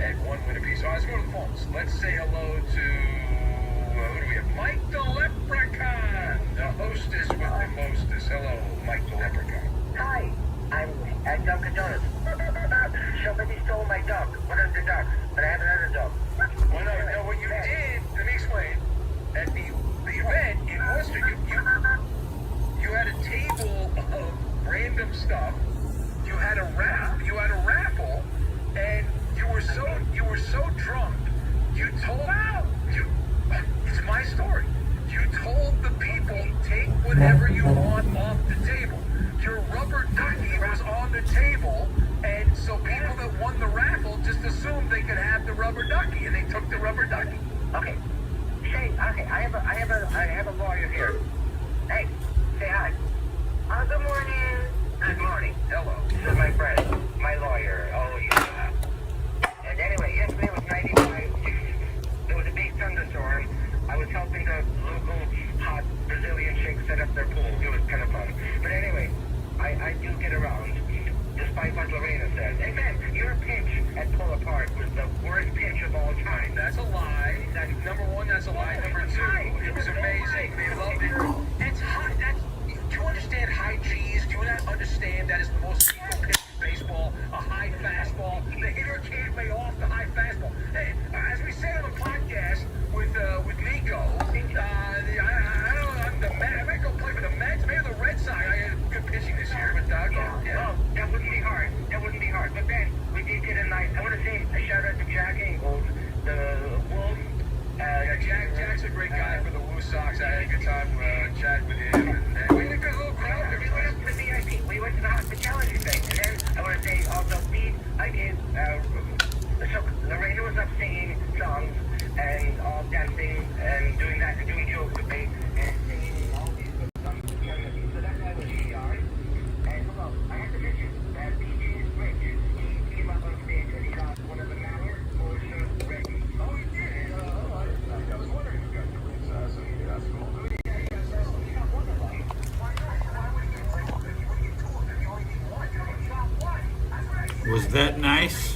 and one winner piece. So let's go to the phones. Let's say hello to, who do we have? Mike the Leprechaun, the hostess with the mostest. Hello, Mike the Leprechaun. Hi, I'm at Dunkin' Donuts. Somebody stole my dog, one of the dogs, but I have another dog. Well, no, what you did, let me explain. At the event in Worcester, you had a table of random stuff. You had a raffle, and you were so drunk. You told it's my story. You told the people, take whatever you want off the table. Your rubber ducky was on the table, and so people that won the raffle just assumed they could have the rubber ducky, and they took the rubber ducky. Okay. I have a lawyer here. Hey, say hi. Good morning. Good morning. Hello. This is my friend, my lawyer. Oh, yeah. And anyway, yesterday was 95. There was a big thunderstorm. I was helping the local hot Brazilian chicks set up their pool. It was kind of fun. But anyway, I do get around. Despite what Lorena says. Hey, man, your pitch at Pull Apart was the worst pitch of all time. That's a lie. Number one, that's a lie. Number two, it was amazing. They loved it. It's hot. Do you understand high cheese? Do you not understand that is the most lethal pitch in baseball? A high fastball. The hitter can't lay off the high fastball. Hey, as we say on the podcast with Nico, I might go play for the Mets, maybe the Red Sox. I had good pitching this year, but yeah. Oh, that wouldn't be hard. But then we did get a nice. I want to say a shout out to Jack Ingles, the Wolves. Jack's a great guy for the Woo Sox. I had a good time chatting with him, and we had a good little crowd. We went up to the VIP. We went to the hospitality thing, and then I want to say also Pete. I did. So Lorena was up singing songs and all dancing and doing jokes with me and singing all these good songs. So that guy was GR. And hello, I have to mention that PG is rich. He came up on stage and he got one of the Mallard Motion ready. Oh, he did. I was wondering if you got your wings, so he did. That's cool. Yeah, so he got one of them. Why would you get two of them? You would get two of them. You only need one. You only got one. That's right. Was that nice?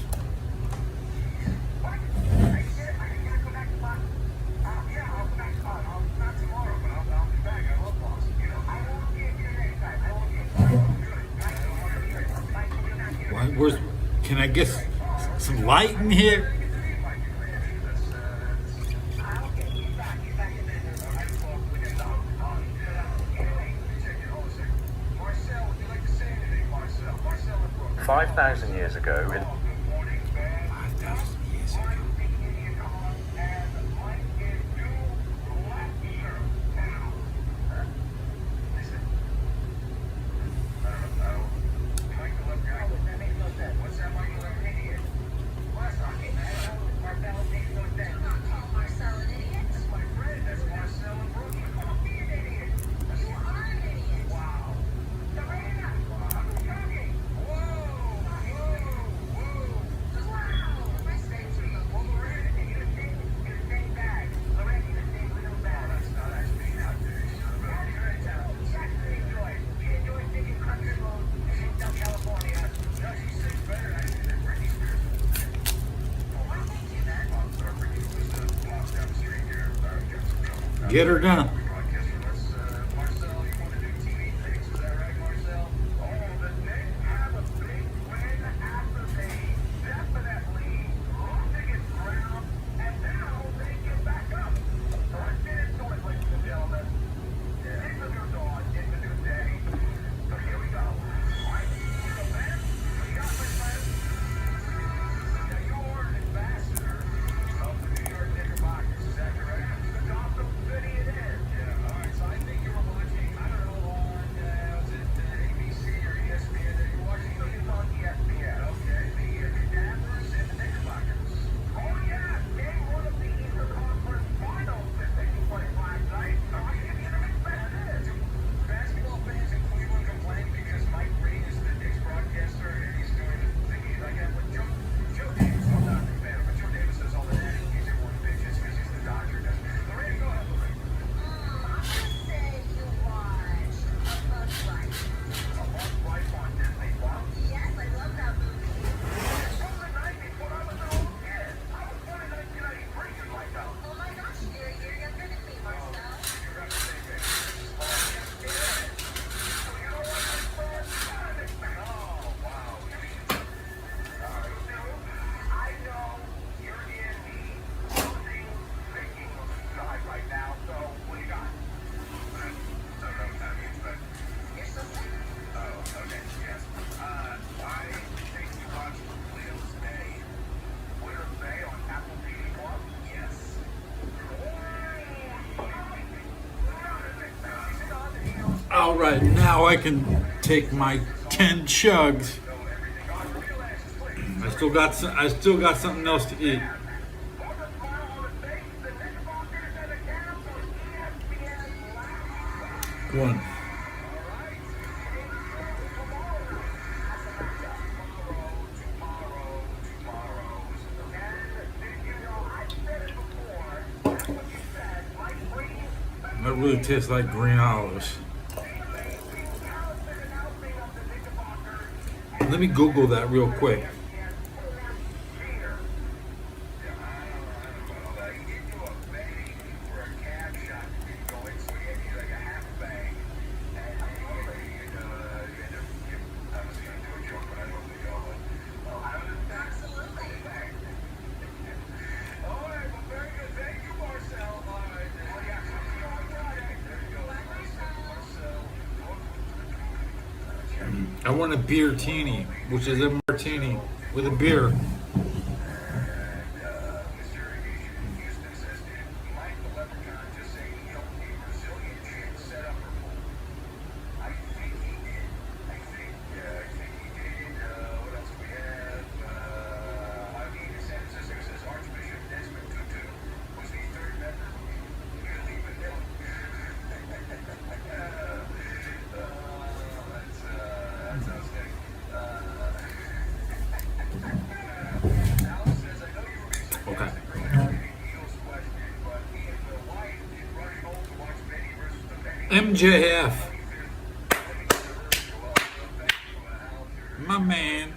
Can I get some light in here? Marcel, 5,000 years ago, Get her done. Alright, now I can take my 10 chugs. I still got something else to eat. One. That really tastes like green olives. Let me Google that real quick. I want a beer teeny, which is a martini with a beer. Okay. MJF. My man.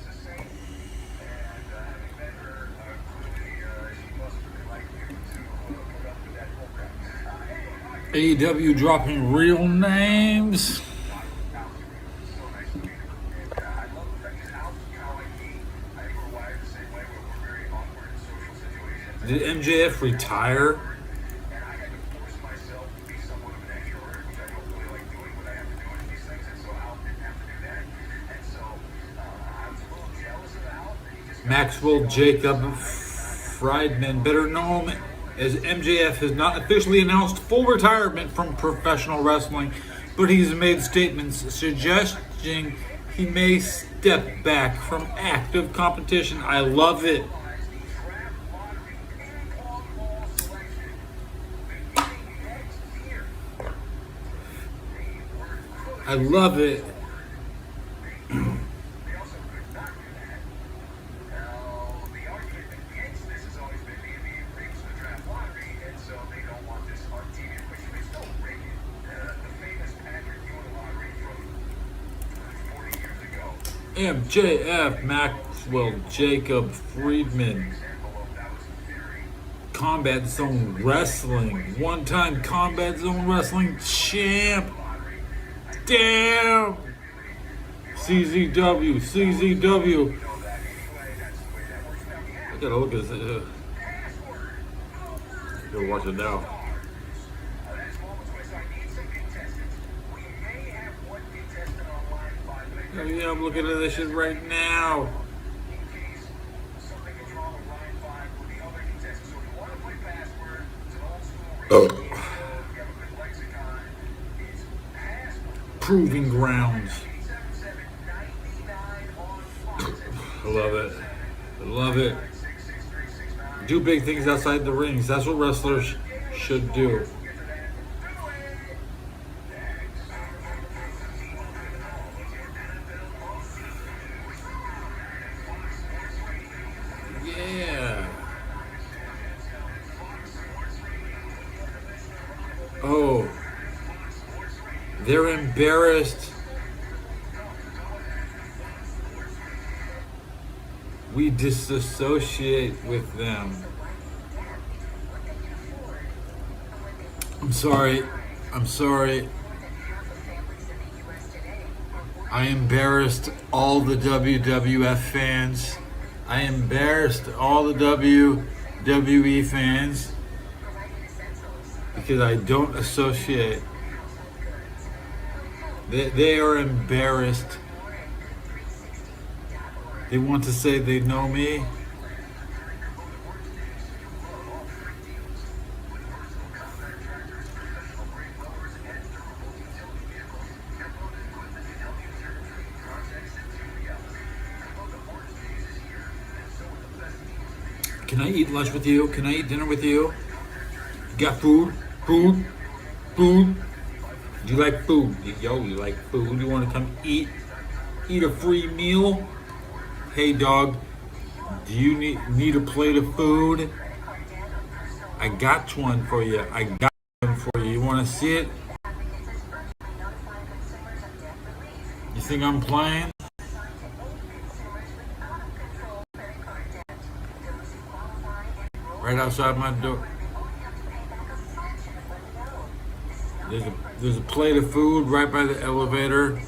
AEW dropping real names. Did MJF retire? Maxwell Jacob Friedman, better known as MJF, has not officially announced full retirement from professional wrestling, but he's made statements suggesting he may step back from active competition. I love it. I love it. MJF, Maxwell Jacob Friedman. Combat Zone Wrestling. One-time Combat Zone Wrestling champ. Damn! CZW. I gotta look at this. Gotta watch it now. Yeah, I'm looking at this shit right now. Proving grounds. I love it. I love it. Do big things outside the rings. That's what wrestlers should do. Yeah. Oh. They're embarrassed. We disassociate with them. I'm sorry. I embarrassed all the WWF fans. I embarrassed all the WWE fans because I don't associate. They are embarrassed. They want to say they know me. Can I eat lunch with you? Can I eat dinner with you? You got food? Food? Food? Do you like food? Yo, you like food? You want to come eat a free meal? Hey, dog, do you need a plate of food? I got one for you. I got one for you. You want to see it? You think I'm playing? Right outside my door. There's a plate of food right by the elevator.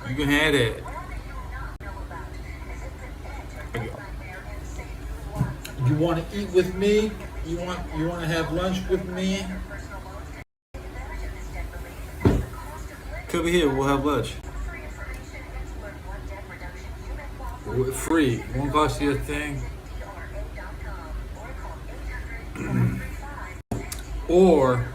You can have it. You want to eat with me? You want to have lunch with me? Come here. We'll have lunch. Free. Won't cost you a thing. Or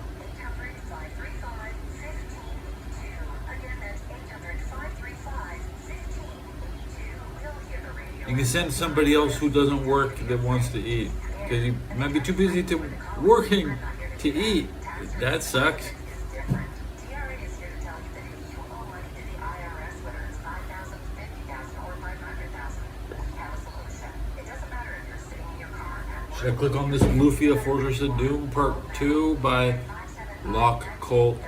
you can send somebody else who doesn't work that wants to eat because you might be too busy to working to eat. That sucks. Should I click on this Lufia Fortress of Doom Part 2 by Lock Colt?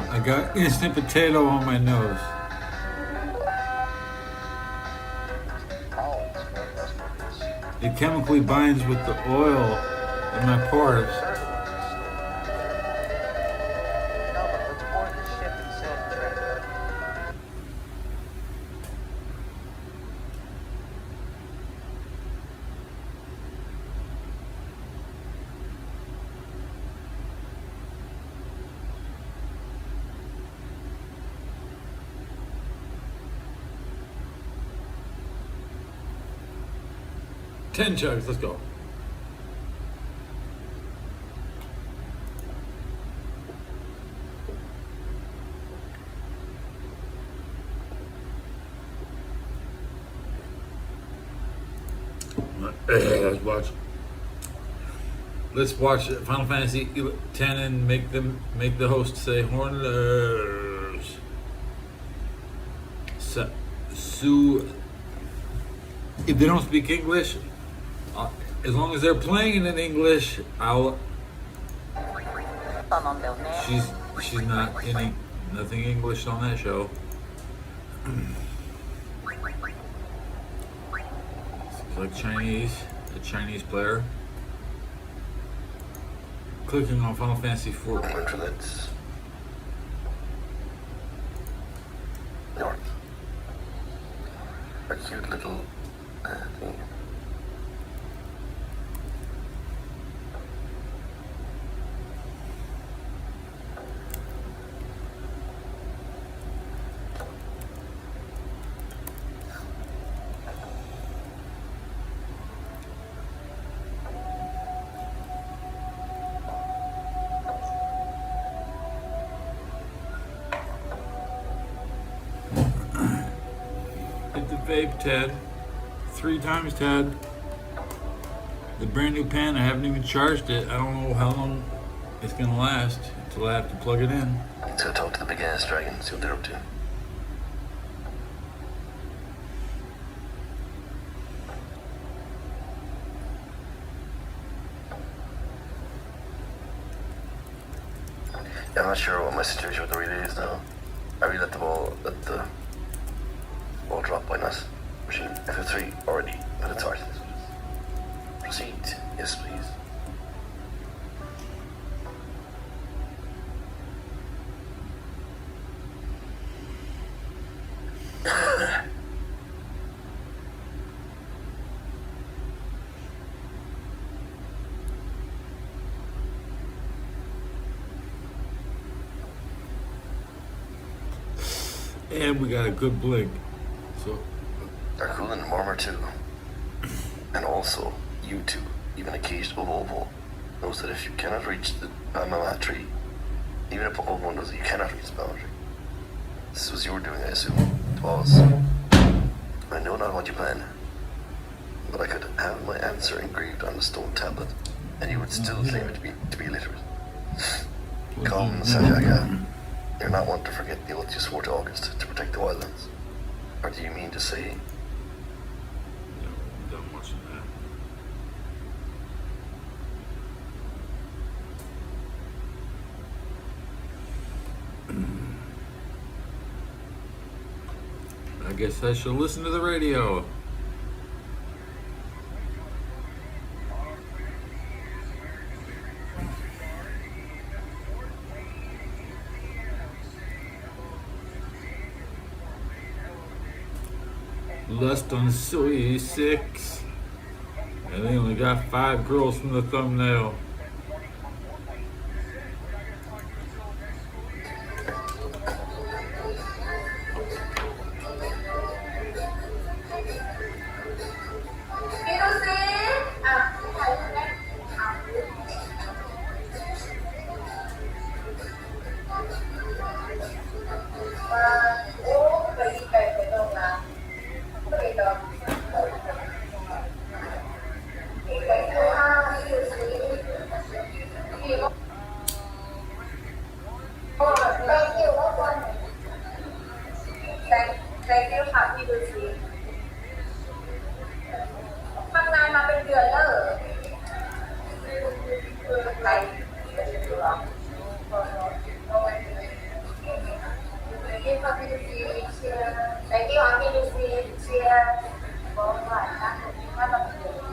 I got instant potato on my nose. It chemically binds with the oil in my pores. Ten chugs, let's go. Let's watch Final Fantasy X and make the host say Horners. Sue. If they don't speak English, as long as they're playing it in English, I'll. She's not nothing English on that show. It's like a Chinese player. Clicking on Final Fantasy IV. Portraits. North. A cute little thing. Hit the vape, Ted. 3 times, Ted. The brand new pen, I haven't even charged it. I don't know how long it's gonna last until I have to plug it in. Let's go talk to the big ass dragon, see what they're up to. Yeah, I'm not sure what my situation with the relay is now. I really let the ball drop by us. Machine F3 already, but it's hard. Proceed. Yes, please. And we got a good blink. So They're cool in Murmur too. And also, you two, even a caged Ovovo, knows that if you cannot reach the Bamama tree, even if Ovo knows that you cannot reach the boundary. This was your doing, I assume. It was. I know not what you plan, but I could have my answer engraved on the stone tablet, and you would still claim it to be illiterate. Come, Sajaka. You're not one to forget the oath you swore to August to protect the wildlands. Or do you mean to say? Don't much of that. I guess I should listen to the radio. Lust on Soy 6. And they only got 5 girls from the thumbnail. Thank you ค่ะพี่ดูสิทำงานมาเป็นเดือนแล้วเหรอใครพี่ดูสิThank you พี่ดูสิเชียร์บอกว่ามาเป็นเดือน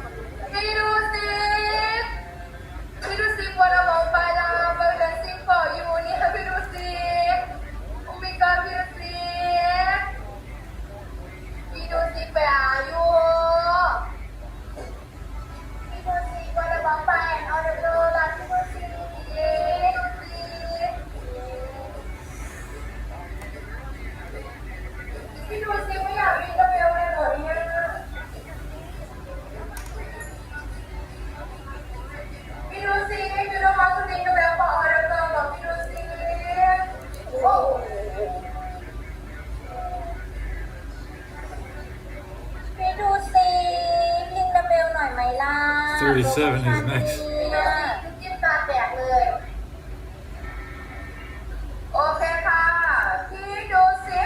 พี่ดูสิ what about Bala we're dancing for you เนี่ยพี่ดูสิ Oh my god พี่ดูสิ Pidusi pe ayu. Pidusi pada bapa and order dolar pidusi. Pidusiไม่อยากมีก็เบลเลยเหรอเนี่ยPidusi you don't want to think about order dolar Pidusi. Oh.ดูสิลิงระเบลหน่อยไหมล่ะ 37 is next. จิ้มตาแตกเลยโอเคค่ะพี่ดูสิ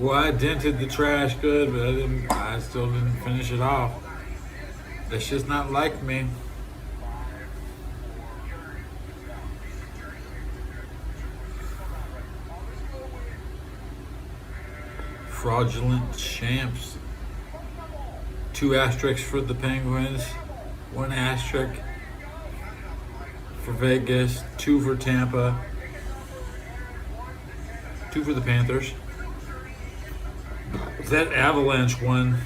Well, I dented the trash good, but I still didn't finish it off. That's just not like me. Fraudulent champs. 2 asterisks for the Penguins. 1 asterisk for Vegas. 2 for Tampa. 2 for the Panthers. That Avalanche one,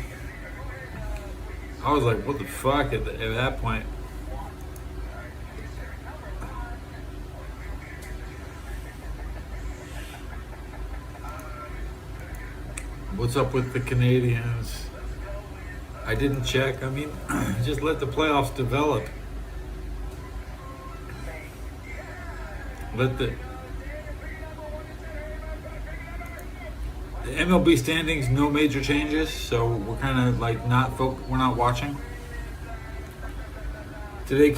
I was like, what the fuck at that point? What's up with the Canadians? I didn't check. I mean, just let the playoffs develop. Let the MLB standings, no major changes, so we're kind of like we're not watching. Today,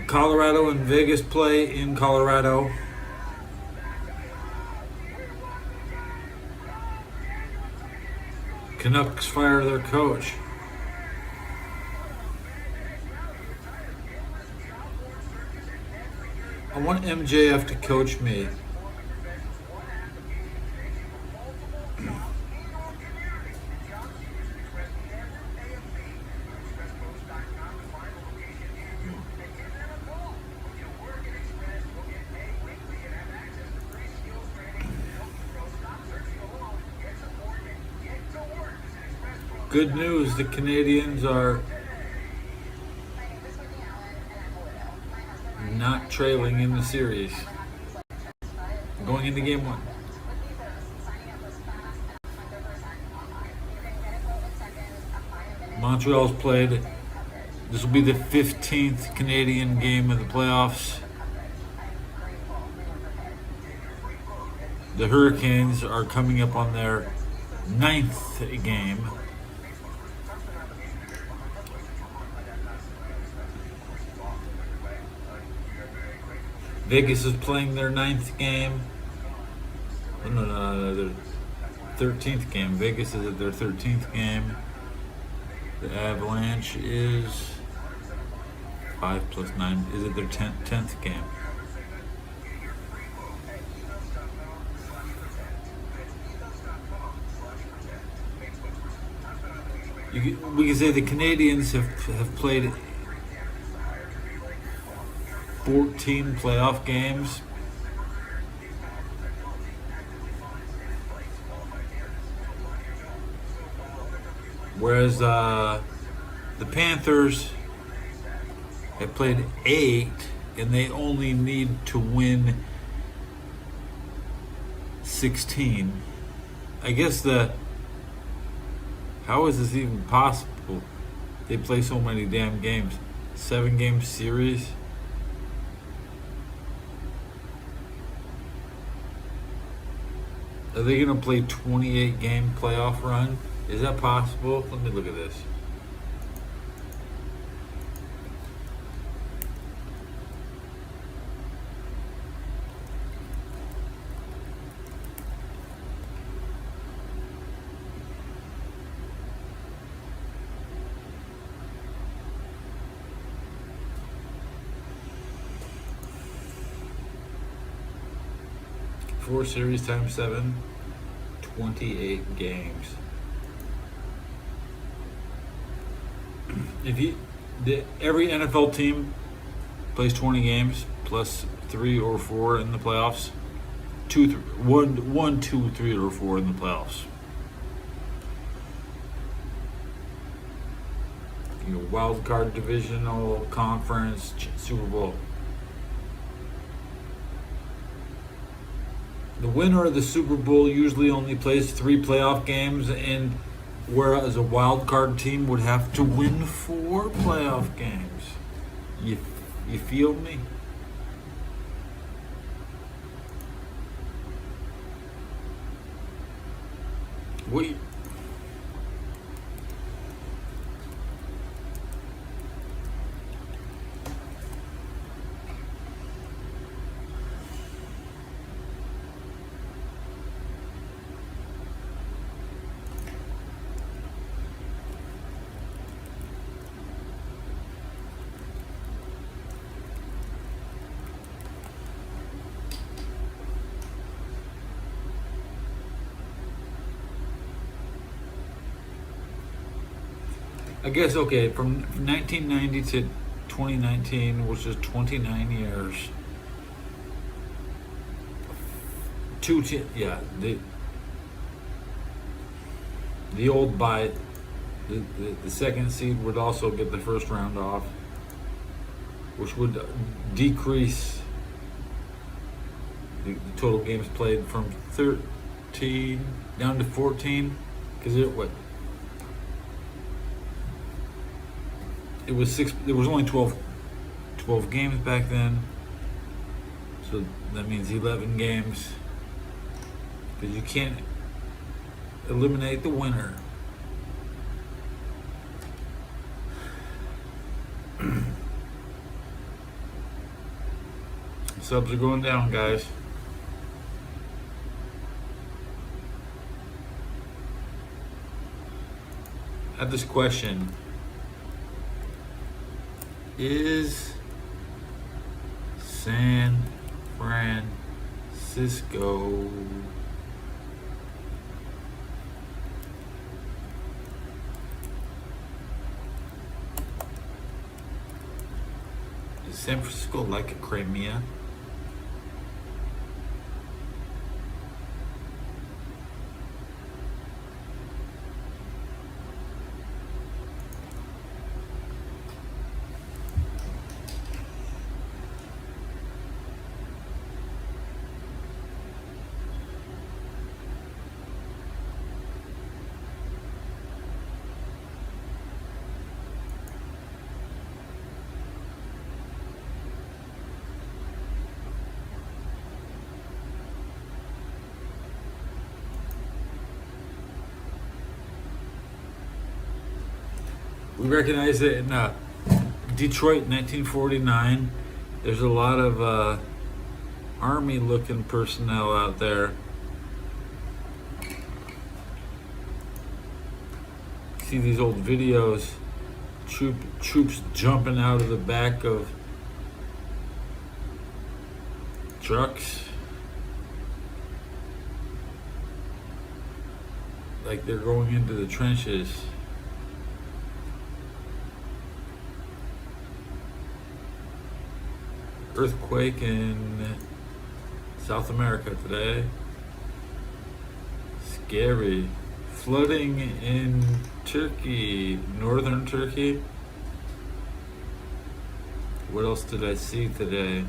Colorado and Vegas play in Colorado. Canucks fire their coach. I want MJF to coach me. Good news, the Canadians are not trailing in the series. Going into game 1. Montreal's played. This will be the 15th Canadian game of the playoffs. The Hurricanes are coming up on their 9th game. Vegas is playing their 9th game. No, their 13th game. Vegas is at their 13th game. The Avalanche is 5 plus 9. Is it their 10th game? We can say the Canadians have played 14 playoff games. Whereas the Panthers have played 8, and they only need to win 16. I guess how is this even possible? They play so many damn games. 7-game series. Are they going to play 28-game playoff run? Is that possible? Let me look at this. Four series times 7, 28 games. Every NFL team plays 20 games plus 3 or 4 in the playoffs. 1, 2, 3, or 4 in the playoffs. Wild card, divisional, conference, Super Bowl. The winner of the Super Bowl usually only plays 3 playoff games, and whereas a wild card team would have to win 4 playoff games. You feel me? Wait. I guess, okay, from 1990 to 2019, which is 29 years. Yeah, the old bye, the second seed would also get the first round off, which would decrease the total games played from 13 down to 14, because it was six. There was only 12 games back then, so that means 11 games. Because you can't eliminate the winner. Subs are going down, guys. I have this question. Is San Francisco like a Crimea? We recognize it in Detroit, 1949. There's a lot of army-looking personnel out there. See these old videos, troops jumping out of the back of trucks like they're going into the trenches. Earthquake in South America today. Scary. Flooding in Turkey, northern Turkey. What else did I see today?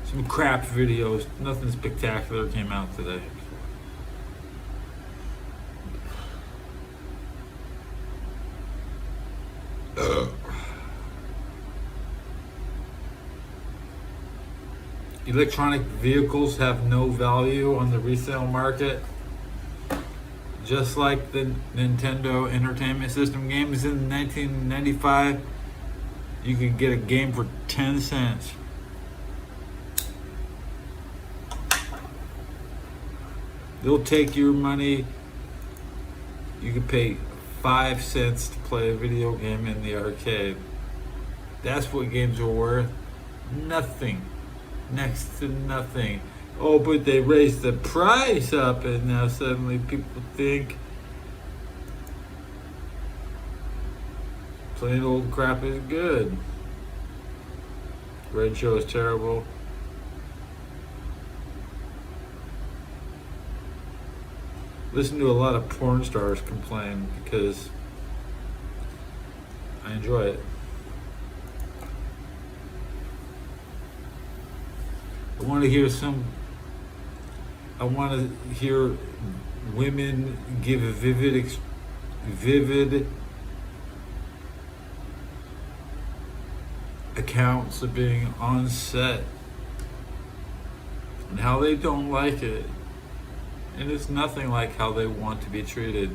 Some crap videos. Nothing spectacular came out today. Electronic vehicles have no value on the resale market. Just like the Nintendo Entertainment System games in 1995, you could get a game for 10 cents. They'll take your money. You can pay 5 cents to play a video game in the arcade. That's what games are worth. Nothing. Next to nothing. Oh, but they raised the price up, and now suddenly people think plain old crap is good. Red Show is terrible. Listen to a lot of porn stars complain because I enjoy it. I want to hear women give vivid accounts of being on set and how they don't like it. And it's nothing like how they want to be treated.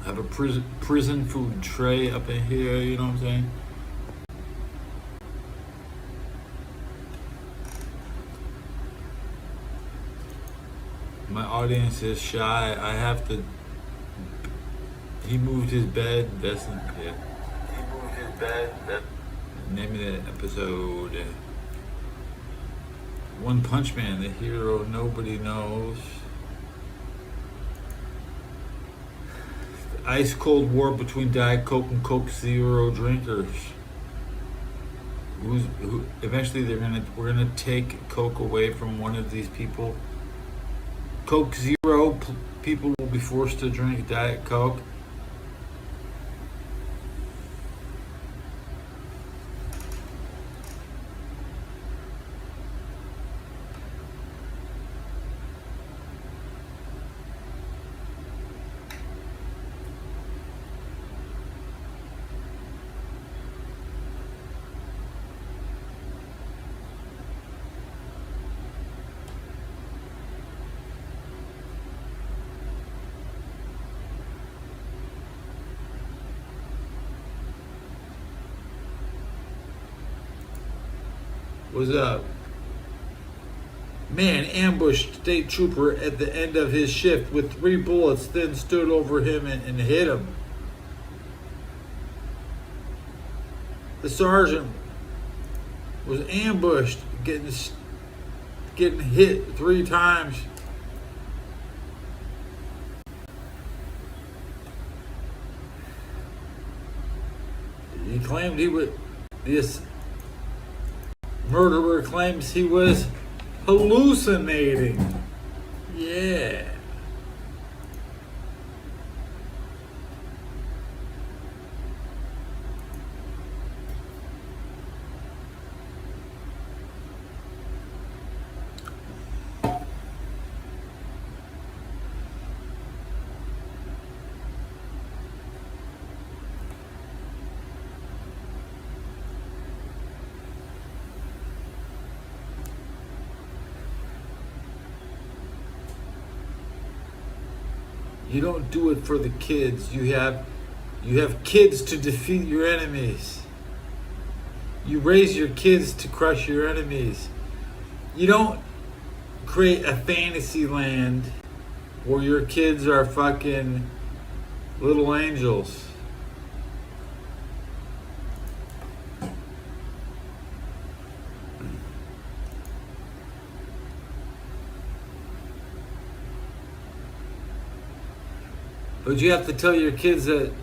I have a prison food tray up in here, you know what I'm saying? My audience is shy. I have to. He moved his bed. That's yeah. He moved his bed. Name of the episode. One Punch Man, the hero nobody knows. The ice cold war between Diet Coke and Coke Zero drinkers. Eventually we're gonna take Coke away from one of these people. Coke Zero people will be forced to drink Diet Coke. Was a man ambushed state trooper at the end of his shift with 3 bullets, then stood over him and hit him. The sergeant was ambushed, getting hit 3 times. He claimed this murderer claims he was hallucinating. Yeah. You don't do it for the kids. You have kids to defeat your enemies. You raise your kids to crush your enemies. You don't create a fantasy land where your kids are fucking little angels. But you have to tell your kids that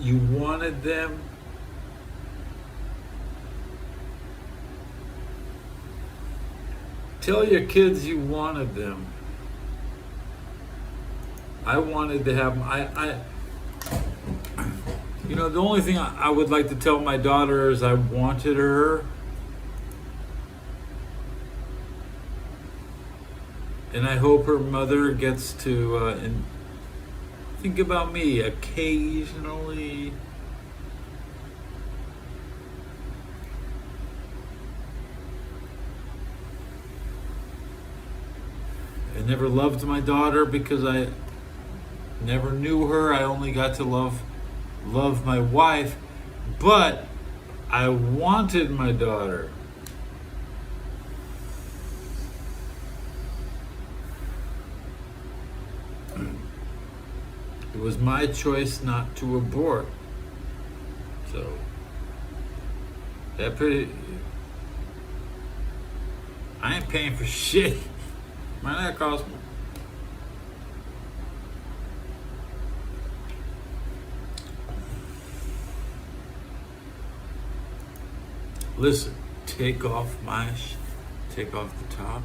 you wanted them. Tell your kids you wanted them. I wanted to have the only thing I would like to tell my daughter is I wanted her. And I hope her mother gets to think about me occasionally. I never loved my daughter because I never knew her. I only got to love my wife, but I wanted my daughter. It was my choice not to abort. So I ain't paying for shit. Might not cost me. Listen, take off the top.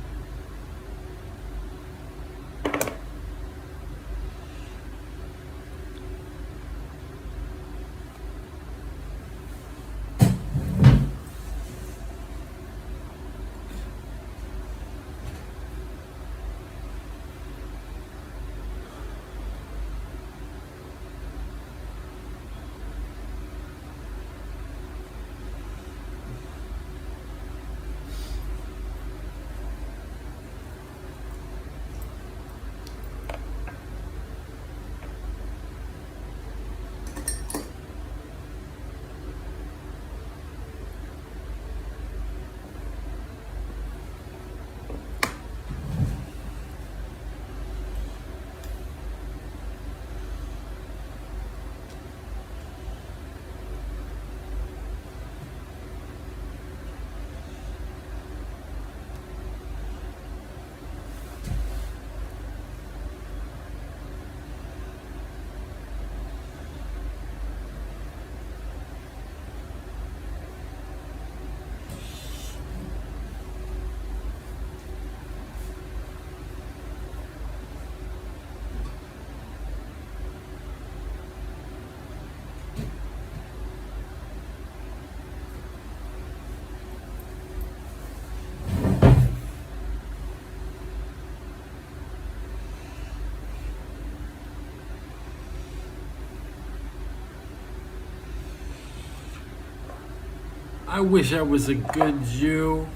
I wish I was a good Jew,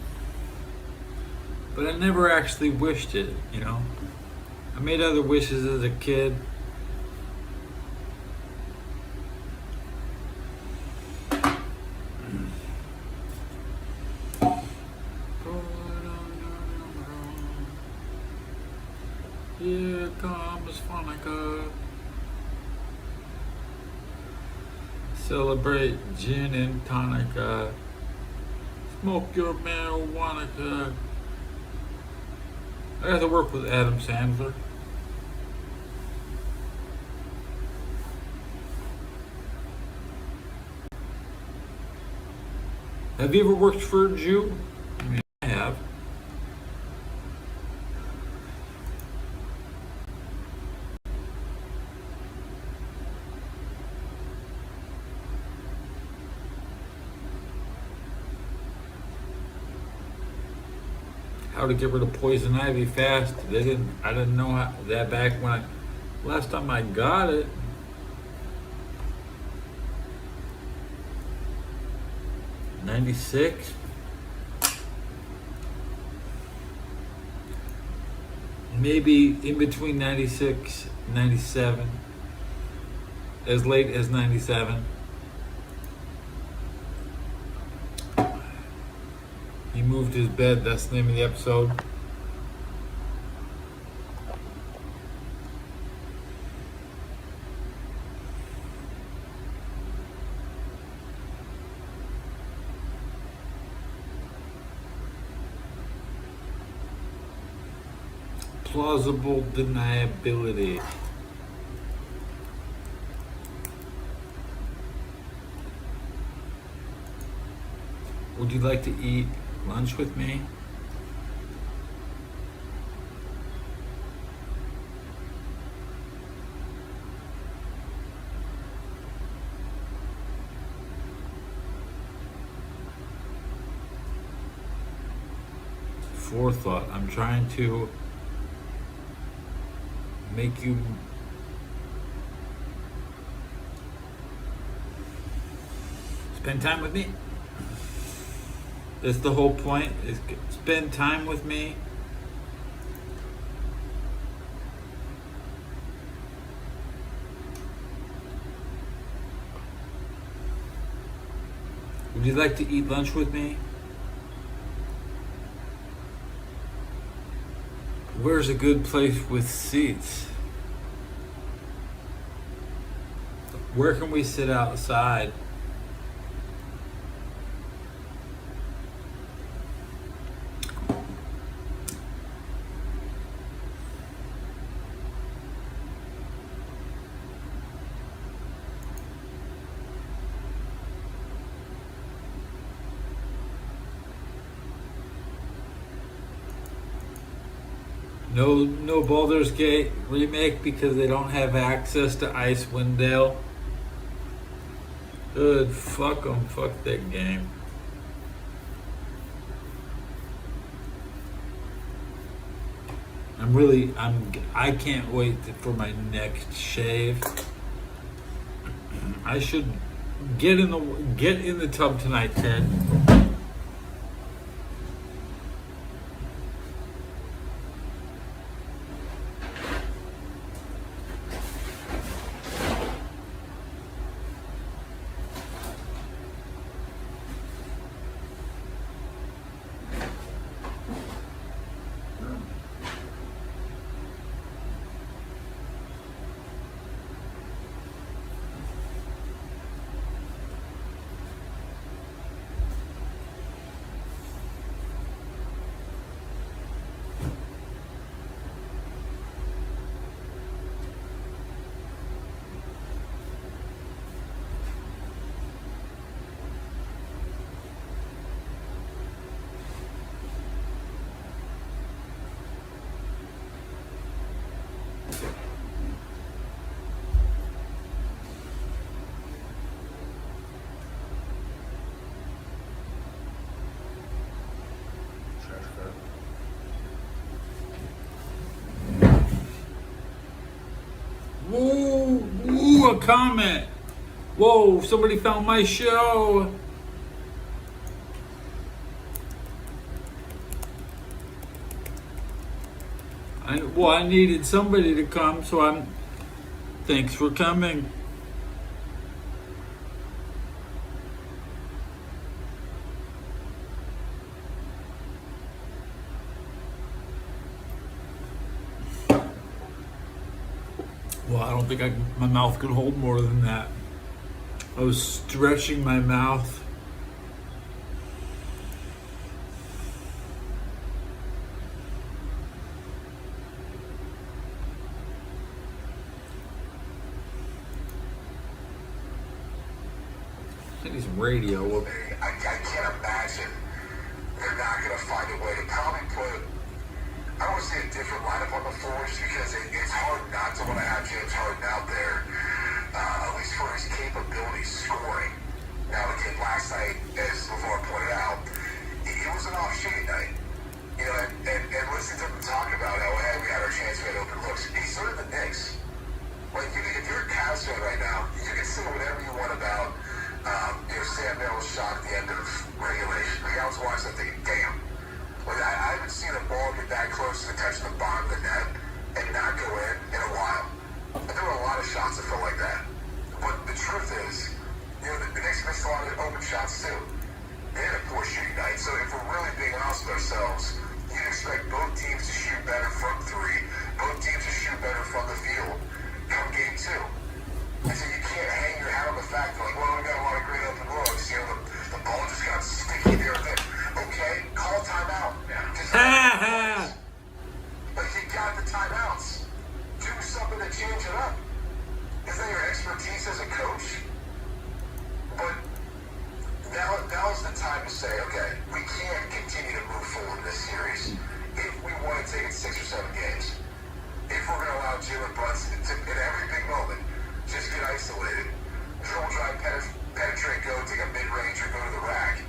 but I never actually wished it, you know. I made other wishes as a kid. Here comes Hanukkah. Celebrate gin and tonica. Smoke your marijuana. I got to work with Adam Sandler. Have you ever worked for a Jew? I mean, I have. How to get rid of poison ivy fast. I didn't know that back when last time I got it. '96. Maybe in between 96 and 97. As late as 97. He moved his bed, that's the name of the episode. Plausible deniability. Would you like to eat lunch with me? Forethought. I'm trying to make you spend time with me. That's the whole point, is spend time with me. Would you like to eat lunch with me? Where's a good place with seats? Where can we sit outside? No Baldur's Gate remake because they don't have access to Icewind Dale. Good, fuck them, fuck that game. I can't wait for my next shave. I should get in the tub tonight, Ted. Ooh, a comment. Whoa, somebody found my show. I needed somebody to come, so I'm. Thanks for coming. Well, I don't think my mouth could hold more than that. I was stretching my mouth. I need some radio. I can't imagine they're not going to find a way to probably put, I don't want to say a different lineup on the floor just because it's hard not to want to have James Harden out there, at least for his capabilities scoring. Now, the game last night, as LeVar pointed out, it was an off-shooting night. You know, and listening to them talk about how, hey, we had our chance, we had open looks. He's sort of the Knicks. Like, if you're a Cavs fan right now, you can say whatever you want about Sam Merrill's shot at the end of regulation. Like, I was watching that thinking, damn. Like, I haven't seen a ball get that close to touching the bottom of the net and not go in a while. And there were a lot of shots that felt like that. But the truth is, the Knicks missed a lot of open shots too. They had a poor shooting night. So if we're really being honest with ourselves, you'd expect both teams to shoot better from three, both teams to shoot better from the field come game two. And so you can't hang your hat on the fact that, like, well, we got a lot of great open looks. The ball just got sticky there and there. Okay, call timeout. But you got the timeouts. Do something to change it up. Is that your expertise as a coach? But now is the time to say, okay, we can't continue to move forward in this series if we want to take it 6 or 7 games. If we're going to allow Jalen Brunson to, in every big moment, just get isolated, dribble drive, penetrate, go, take a mid-range, or go to the rack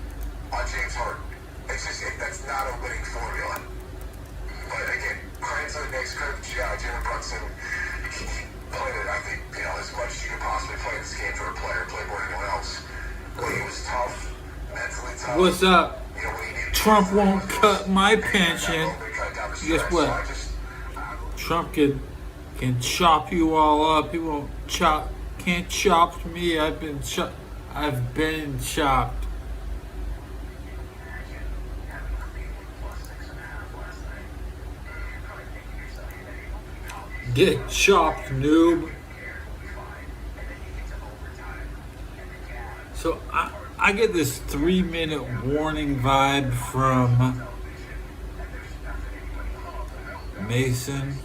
on James Harden. It's just, that's not a winning formula. But again, credit to the Knicks, credit to Jalen Brunson. He played it, I think, as much as you could possibly play this game for a player, play more than anyone else. But he was tough, mentally tough. What's up? Trump won't cut my pension. Guess what? Trump can chop you all up. He won't can't chop me. I've been chopped. Get chopped, noob. So I get this 3-minute warning vibe from Mason.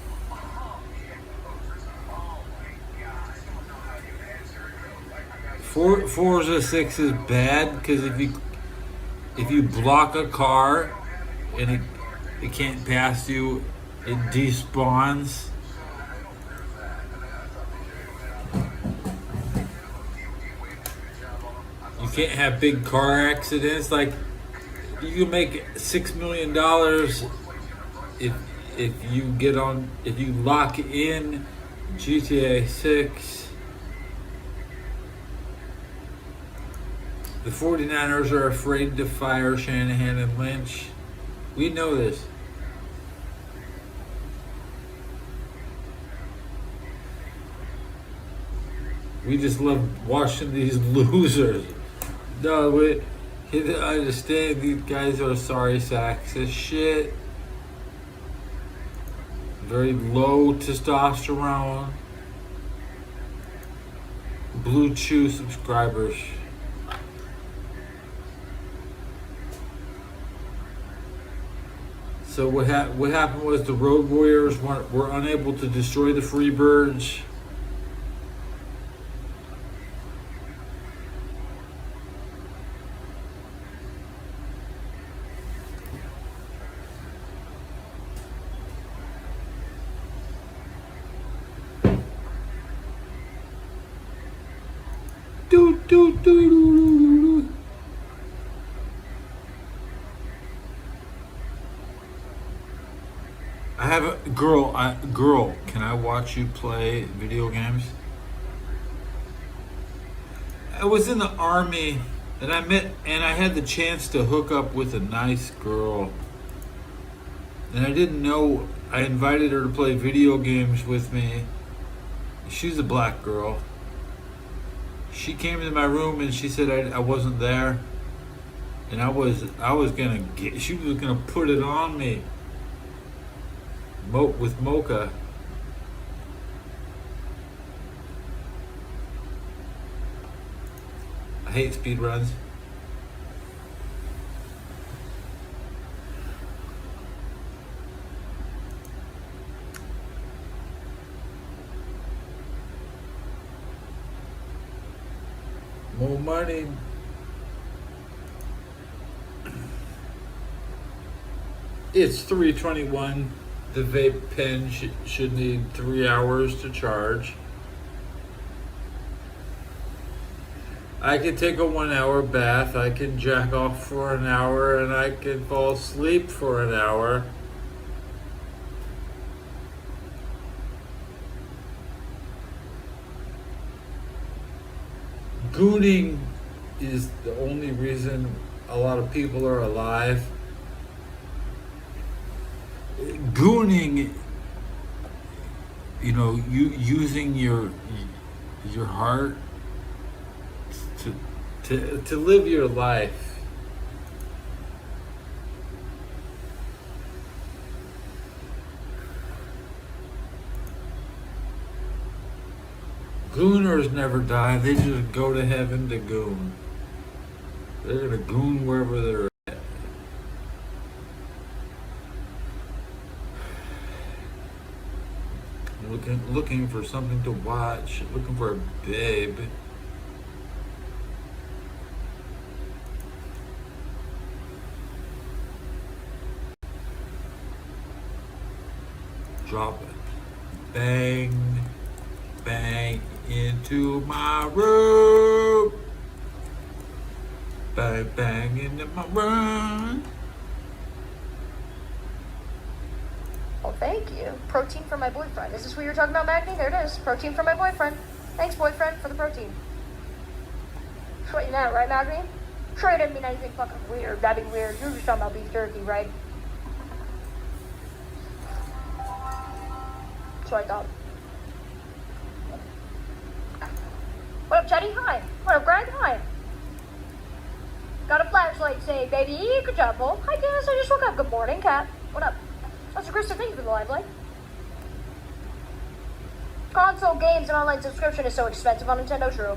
Forza 6 is bad because if you block a car and it can't pass you, it despawns. You can't have big car accidents. Like, you can make $6 million if you lock in GTA 6. The 49ers are afraid to fire Shanahan and Lynch. We know this. We just love watching these losers. No, I understand these guys are sorry sacks of shit. Very low testosterone. Blue Chew subscribers. So what happened was the Road Warriors were unable to destroy the Freebirds. I have a girl. Can I watch you play video games? I was in the army, and I had the chance to hook up with a nice girl, and I didn't know I invited her to play video games with me. She's a black girl. She came into my room and she said I wasn't there, and I was gonna get. She was gonna put it on me. With Mocha. I hate speed runs. More money. It's 3:21. The vape pen should need 3 hours to charge. I can take a 1 hour bath. I can jack off for an hour, and I can fall asleep for an hour. Gooning is the only reason a lot of people are alive. Gooning, you using your heart to live your life. Gooners never die. They just go to heaven to goon. They're gonna goon wherever they're at. Looking for something to watch. Looking for a babe. Drop it. Bang. Bang into my room. Bang, bang into my room. Well, thank you. Protein for my boyfriend. Is this what you were talking about, Magni? There it is. Protein for my boyfriend. Thanks, boyfriend, for the protein. That's what you meant, right, Magni? Sure, you didn't mean anything fucking weird. That'd be weird. You were just talking about beef jerky, right? That's what I thought. What up, Teddy? Hi. What up, Greg? Hi. Got a flashlight, say, baby. Good job, Bull. Hi, Dennis. I just woke up. Good morning, Cat. What up? That's a Krista. Thank you for the live like. Console games and online subscription is so expensive on Nintendo. True.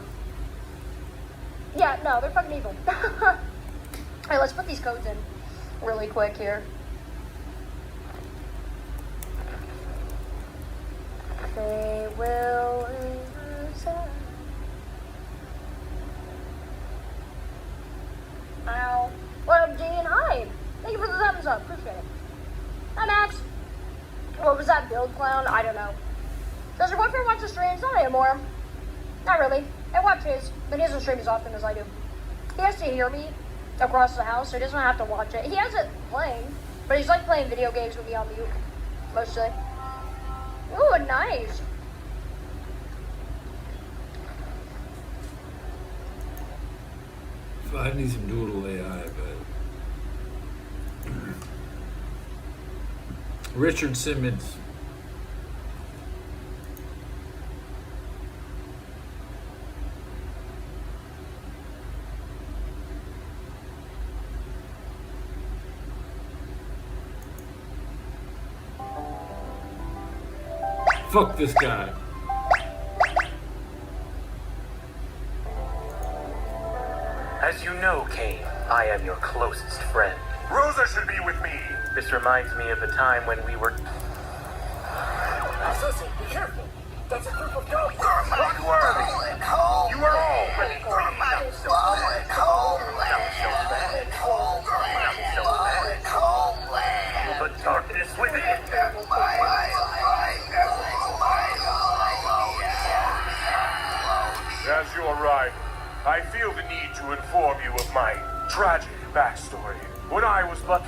Yeah, no, they're fucking evil. Alright, let's put these codes in really quick here. They will resign. Ow. What up, Dean? Hi. Thank you for the thumbs up. Appreciate it. Hi, Max. What was that build clown? I don't know. Does your boyfriend watch the streams? Not anymore. Not really. I watch his, but he doesn't stream as often as I do. He has to hear me across the house, so he doesn't have to watch it. He has it playing, but he's like playing video games with me on mute, mostly. Ooh, nice. I need some Doodle AI, but Richard Simmons. Fuck this guy. As you know, Kane, I am your closest friend. Rosa should be with me. This reminds me of the time when we were... Susie, be careful. That's a group of dogs. Unworthy. You are all ready. Not so bad. Feel the darkness within. As you arrive, I feel the need to inform you of my tragic backstory. When I was but...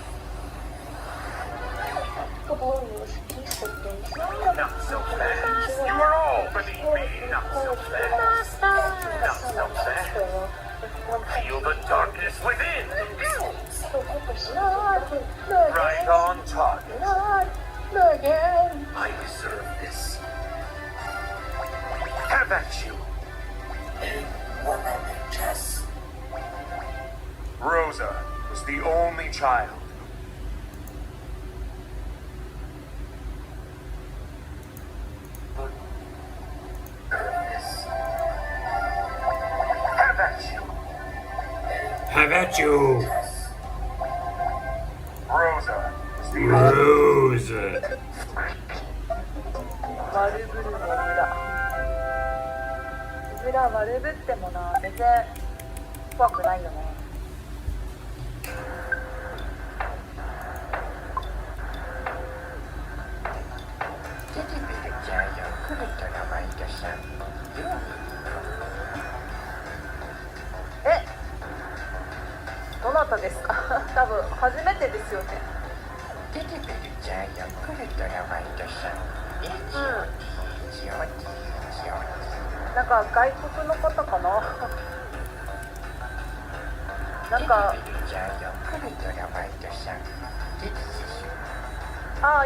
Not so fast. You are all beneath me. Not so fast. Not so fast. Feel the darkness within. Right on target. Again. I deserve this. Have at you. Rosa was the only child. Have at you. Have at you, Rosa was the only Rose. 丸ぶるの裏。裏丸ぶってもな、全然怖くないよね。え、どなたですか？多分初めてですよね。なんか外国の方かな。なんか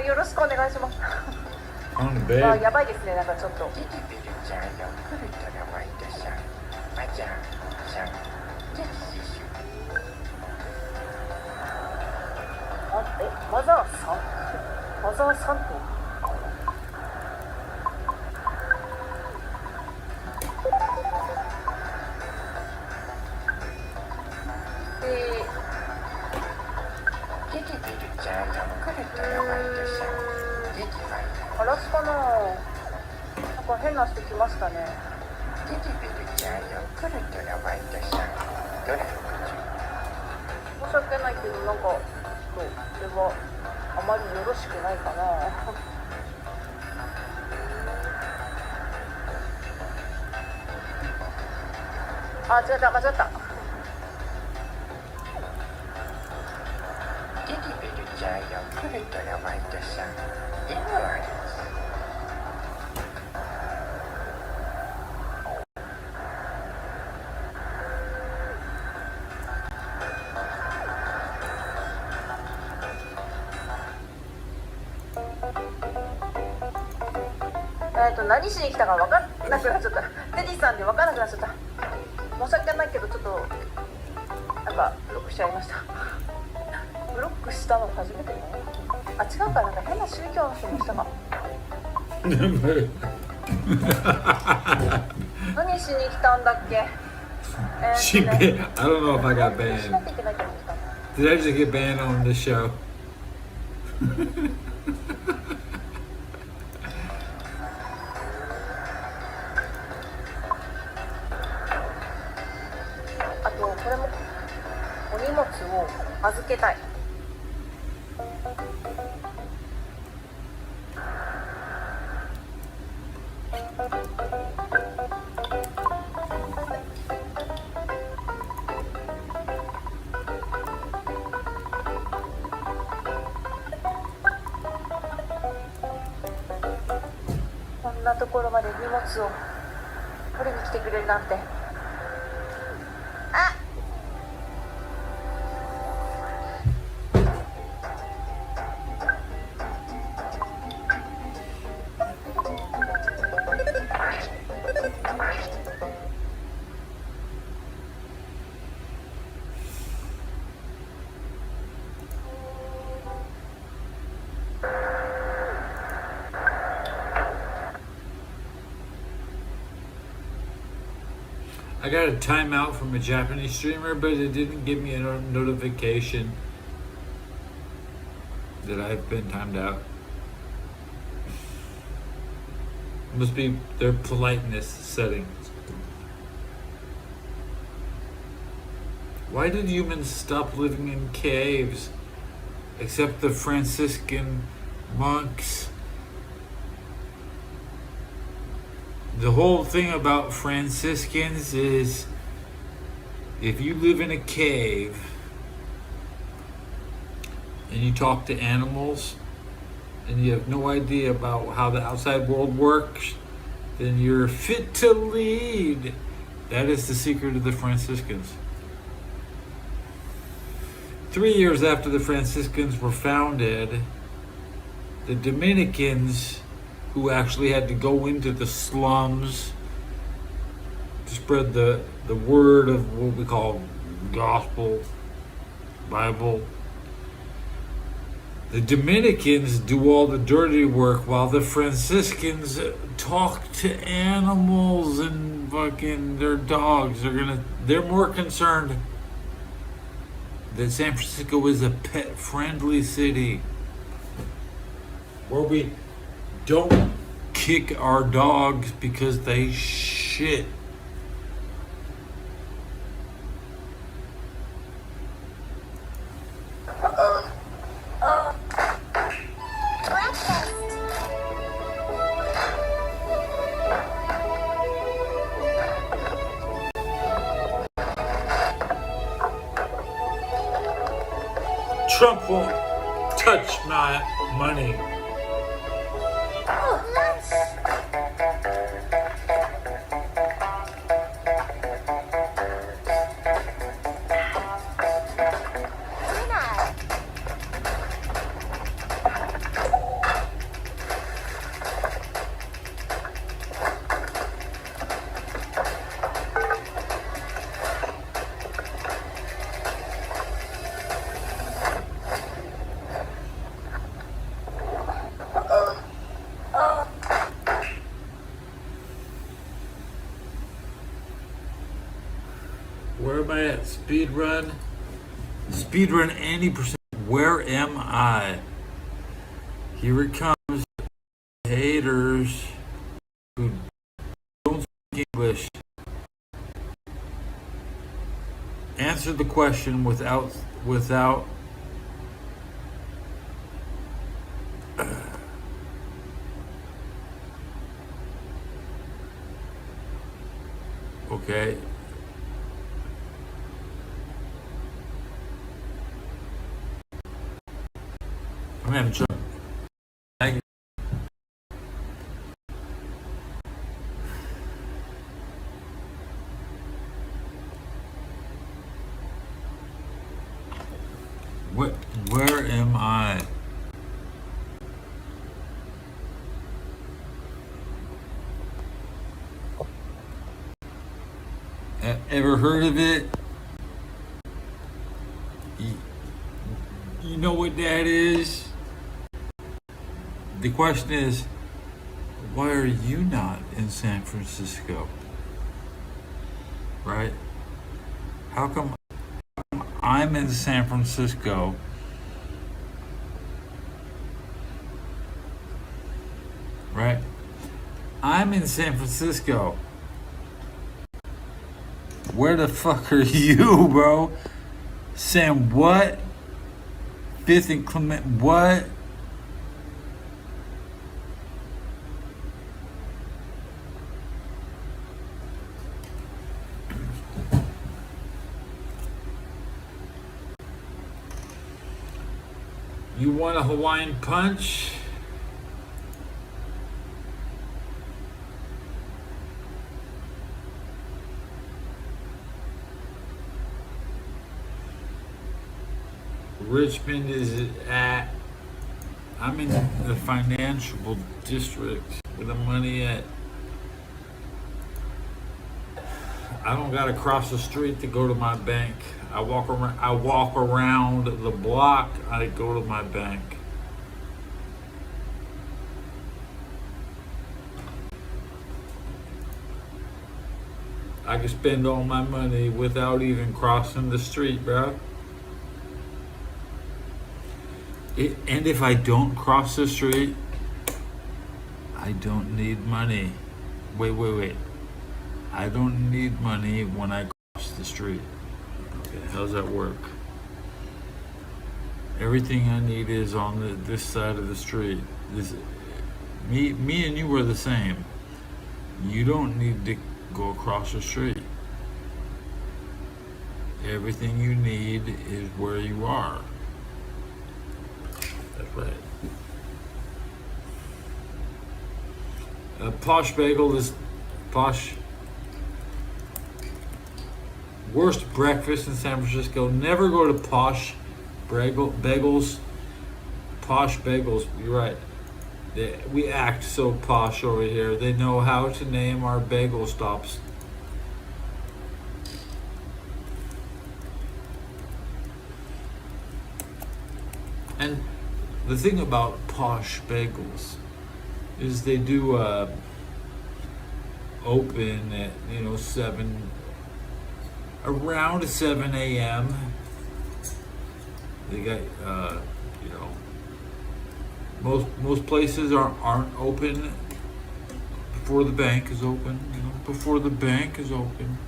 よろしくお願いします。On the bed. やばいですね、なんかちょっと。マザーさん？マザーさんとアラスカな。なんか変な人来ましたね。申し訳ないけど、なんかちょっとそれはあまりよろしくないかな。違った、間違った。何しに来たか分かんなくなっちゃった。テディさんで分かんなくなっちゃった。申し訳ないけど、ちょっとなんかブロックしちゃいました。ブロックしたの初めてかな。違うか、なんか変な宗教の人もしたか。何しに来たんだっけ。She banned. I don't know if I got しな banned. きゃいけないと思ってた。 Did I just get banned on this show? あとこれもお荷物を預けたい。こんなところまで荷物を取りに来てくれるなんて。I got a timeout from a Japanese streamer, but it didn't give me a notification that I've been timed out. Must be their politeness settings. Why did humans stop living in caves? Except the Franciscan monks. The whole thing about Franciscans is if you live in a cave and you talk to animals and you have no idea about how the outside world works, then you're fit to lead. That is the secret of the Franciscans. 3 years after the Franciscans were founded, the Dominicans who actually had to go into the slums to spread the word of what we call gospel, Bible. The Dominicans do all the dirty work while the Franciscans talk to animals and fucking their dogs. They're more concerned that San Francisco is a pet-friendly city where we don't kick our dogs because they shit. Trump won't touch my money. Where am I at? Speed run any percent. Where am I? Here it comes. Haters who don't speak English. Answer the question without okay. I'm having trouble. Where am I? Ever heard of it? You know what that is? The question is, why are you not in San Francisco? Right? How come I'm in San Francisco? Right? I'm in San Francisco. Where the fuck are you, bro? Sam, what? Fifth and Clement, what? You want a Hawaiian punch? Richmond is at, I'm in the financial district where the money at. I don't gotta cross the street to go to my bank. I walk around the block, I go to my bank. I can spend all my money without even crossing the street, bro. And if I don't cross the street, I don't need money. Wait. I don't need money when I cross the street. Okay, how's that work? Everything I need is on this side of the street. Me and you are the same. You don't need to go across the street. Everything you need is where you are. That's right. Posh Bagel is posh. Worst breakfast in San Francisco. Never go to Posh Bagels. Posh Bagels. You're right. We act so posh over here. They know how to name our bagel stops. And the thing about posh bagels is they do open at around 7 a.m. They got most places aren't open before the bank is open. Before the bank is open.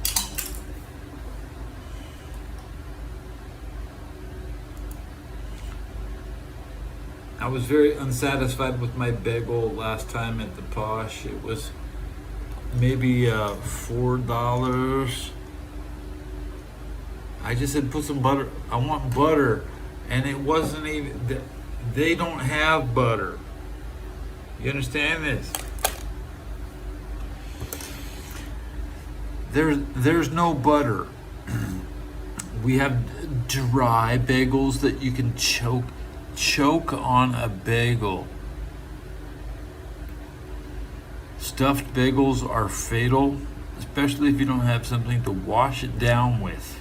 I was very unsatisfied with my bagel last time at the Posh. It was maybe $4. I just said put some butter. I want butter, and it wasn't even. They don't have butter. You understand this? There's no butter. We have dry bagels that you can choke on a bagel. Stuffed bagels are fatal, especially if you don't have something to wash it down with.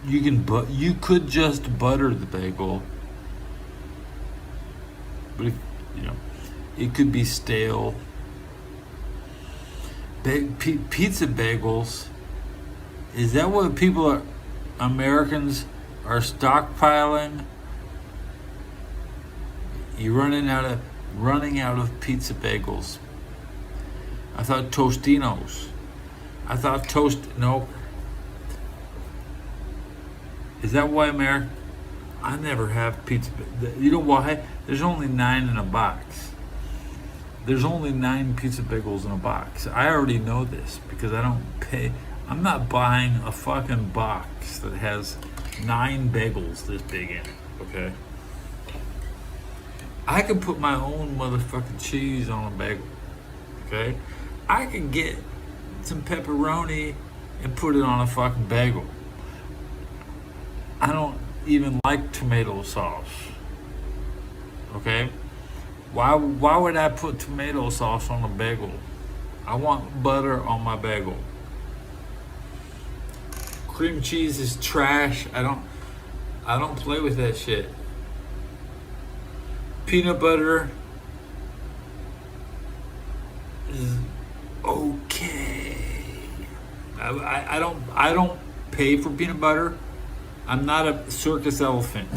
You could just butter the bagel, but if, it could be stale. Pizza bagels, is that what Americans are stockpiling? You're running out of pizza bagels. I thought Tostinos. No. Is that why I never have pizza. You know why? There's only 9 in a box. There's only 9 pizza bagels in a box. I already know this because I don't pay. I'm not buying a fucking box that has 9 bagels this big in it, okay? I can put my own motherfucking cheese on a bagel, okay? I can get some pepperoni and put it on a fucking bagel. I don't even like tomato sauce, okay? Why would I put tomato sauce on a bagel? I want butter on my bagel. Cream cheese is trash. I don't play with that shit. Peanut butter is okay. I don't pay for peanut butter. I'm not a circus elephant.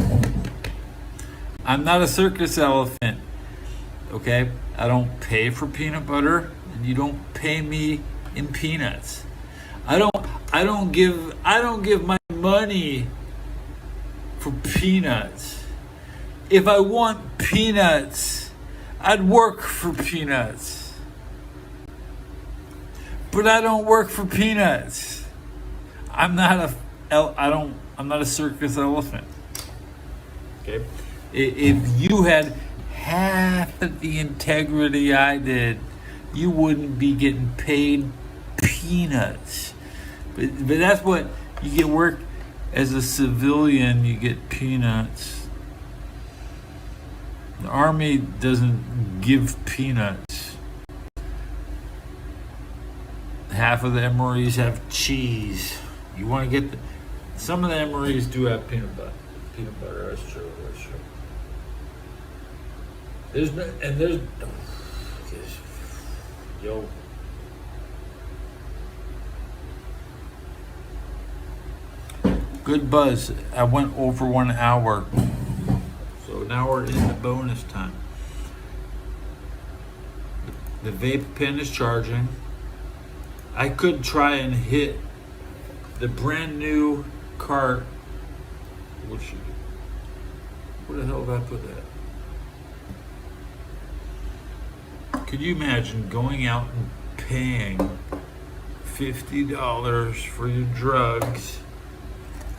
Okay? I don't pay for peanut butter, and you don't pay me in peanuts. I don't give my money for peanuts. If I want peanuts, I'd work for peanuts. But I don't work for peanuts. I'm not a circus elephant. Okay? If you had half of the integrity I did, you wouldn't be getting paid peanuts. But that's what you get. Work as a civilian, you get peanuts. The Army doesn't give peanuts. Half of the MREs have cheese. You want to get some of the MREs do have peanut butter. That's true. Yo. Good buzz. I went over 1 hour. So now we're in the bonus time. The vape pen is charging. I could try and hit the brand new cart. Where the hell did I put that? Could you imagine going out and paying $50 for your drugs,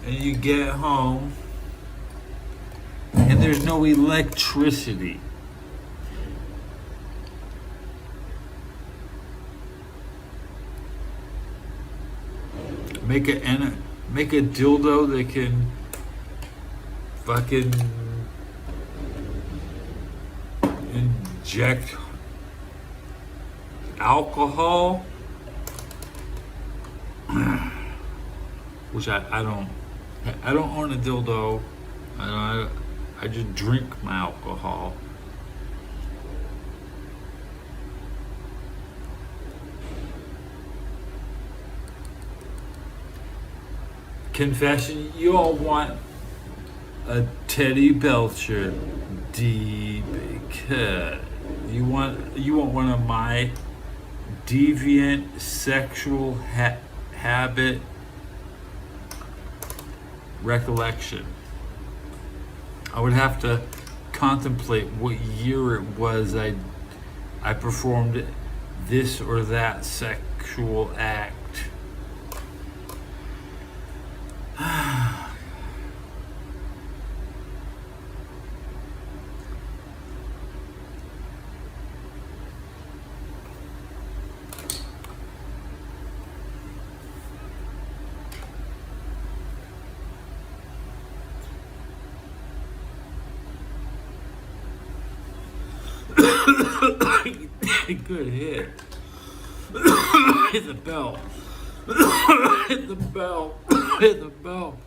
and you get home and there's no electricity? Make a dildo that can fucking inject alcohol, which I don't own a dildo. I just drink my alcohol. Confession, you all want a Teddy Belcher D because you want one of my deviant sexual habit recollection. I would have to contemplate what year it was I performed this or that sexual act. Good hit. Hit the bell. Hit the bell. Hit the bell.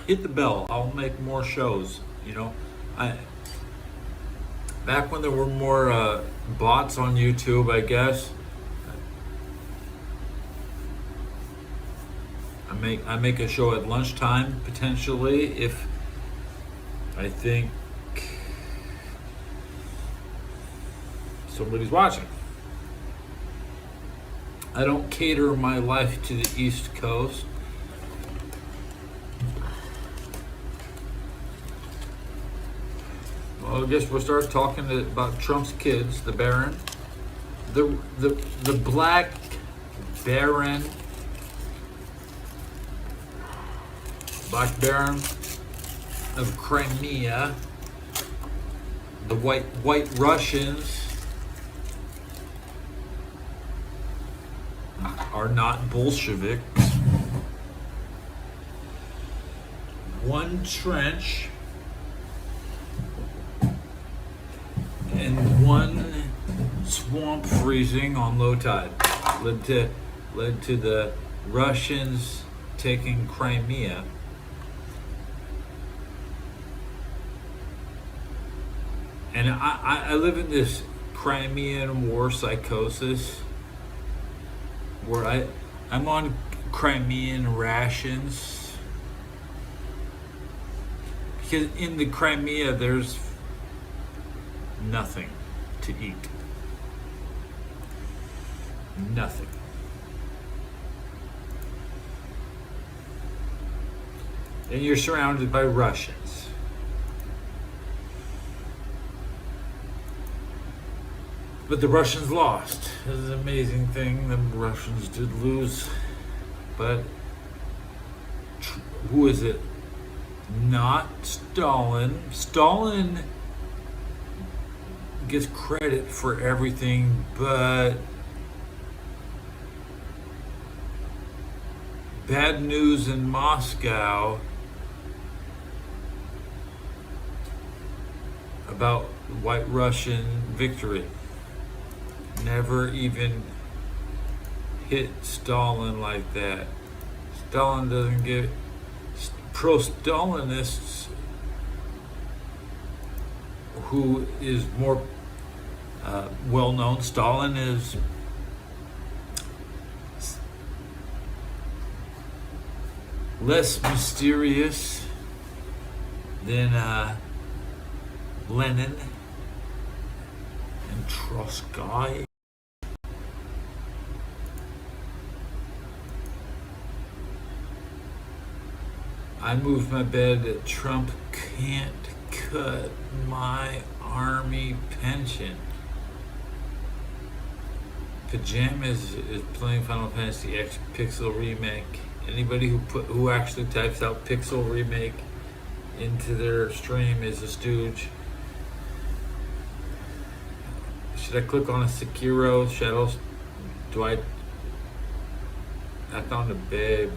Hit the bell. I'll make more shows. You know, back when there were more bots on YouTube, I make a show at lunchtime potentially if I think somebody's watching. I don't cater my life to the East Coast. Well, I guess we'll start talking about Trump's kids, the Baron, the Black Baron, of Crimea, the White Russians are not Bolsheviks. One trench and one swamp freezing on low tide led to the Russians taking Crimea. And I live in this Crimean War psychosis where I'm on Crimean rations because in the Crimea there's nothing to eat. Nothing. And you're surrounded by Russians. But the Russians lost. It was an amazing thing. The Russians did lose. But who is it? Not Stalin. Stalin gets credit for everything, but bad news in Moscow about White Russian victory. Never even hit Stalin like that. Stalin doesn't get pro-Stalinists who is more well-known. Stalin is less mysterious than Lenin and Trotsky. I moved my bed that Trump can't cut my army pension. Pajamas is playing Final Fantasy X Pixel Remake. Anybody who actually types out Pixel Remake into their stream is a stooge. Should I click on a Sekiro Shadows? Do I found a babe.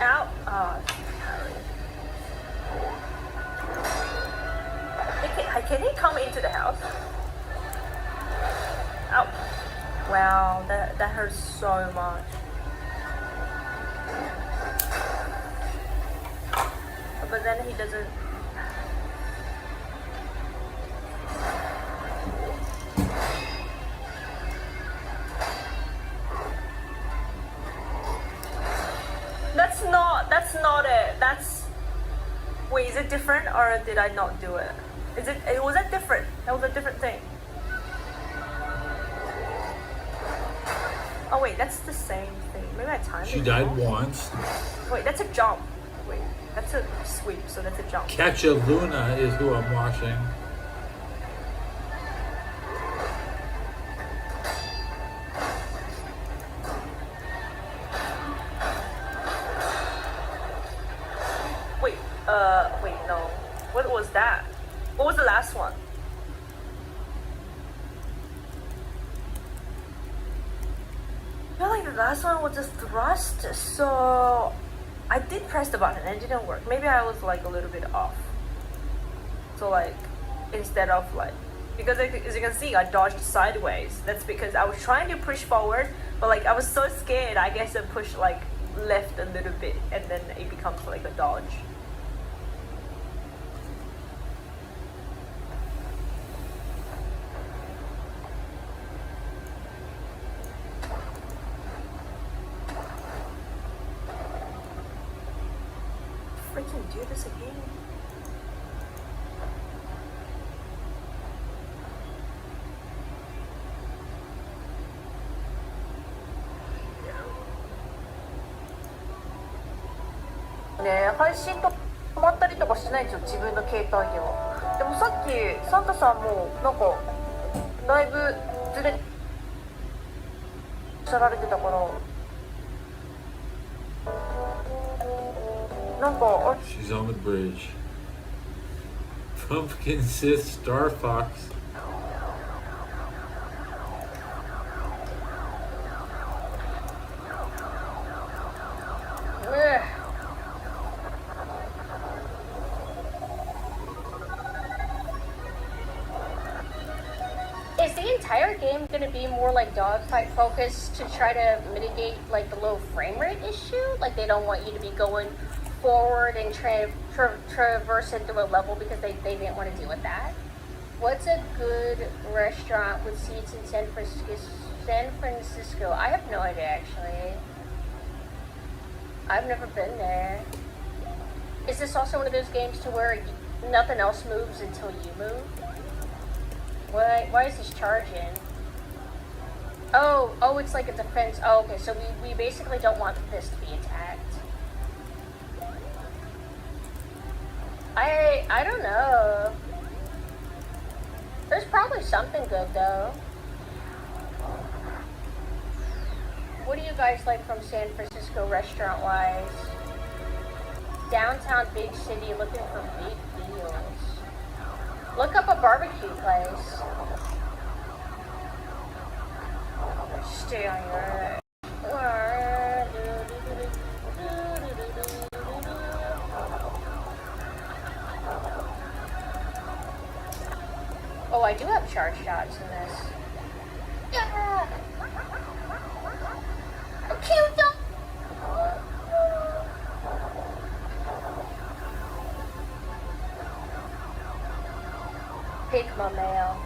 Ow. Can he come into the house? Ow. Wow, that hurts so much. But then he doesn't. That's not it. Wait, is it different or did I not do it? Was that different? That was a different thing. Oh wait, that's the same thing. Maybe I timed it. She died wrong. once. Wait, that's a jump. Wait, that's a sweep, so that's a jump. Catch a Luna is who I'm watching. Wait, no. What was that? What was the last one? I feel like the last one was just thrust, so I did press the button and it didn't work. Maybe I was like a little bit off. So like, instead of like, because as you can see, I dodged sideways. That's because I was trying to push forward, but like I was so scared, I guess I pushed like left a little bit and then it becomes like a dodge. Freaking do this again.ね、配信と止まったりとかしないんですよ、自分の携帯では。でもさっきサンタさんもなんかだいぶずれおっしゃられてたから、なんか She's on the bridge. Pumpkin Sith Star Fox. Is the entire game going to be more like dogfight focused to try to mitigate like the low frame rate issue? Like they don't want you to be going forward and traverse into a level because they didn't want to deal with that? What's a good restaurant with seats in San Francisco? I have no idea actually. I've never been there. Is this also one of those games to where nothing else moves until you move? Why is this charging? Oh, it's like a defense. Oh, okay, so we basically don't want this to be attacked. I don't know. There's probably something good though. What do you guys like from San Francisco restaurant-wise? Downtown big city looking for big deals. Look up a barbecue place. Stay on your... Oh, I do have charge shots in this. Yeah. Cute. Pick my mail.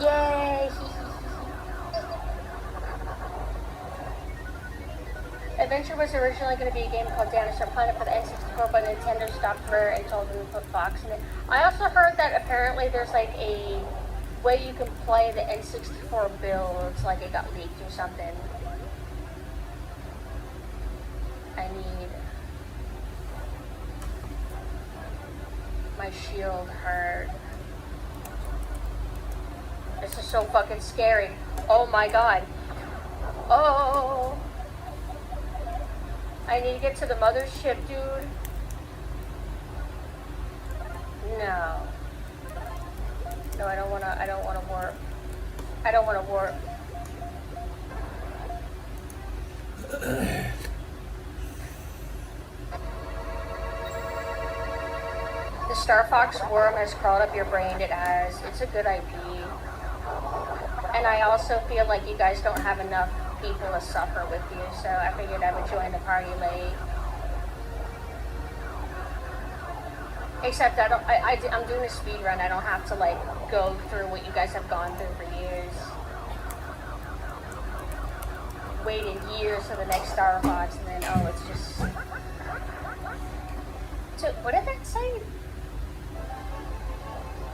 Yay! Adventure was originally going to be a game called Dinosaur Planet for the N64, but Nintendo stopped Rare and told them to put Fox in it. I also heard that apparently there's like a way you can play the N64 builds, like it got leaked or something. I need my shield hurt. This is so fucking scary. Oh my god. Oh. I need to get to the mothership, dude. No. No, I don't wanna warp. I don't wanna warp. The Star Fox worm has crawled up your brain. It has. It's a good IP. And I also feel like you guys don't have enough people to suffer with you, so I figured I would join the party late. Except I'm doing a speed run. I don't have to like go through what you guys have gone through for years. Waited years for the next Star Fox, and then it's just. So what did that say?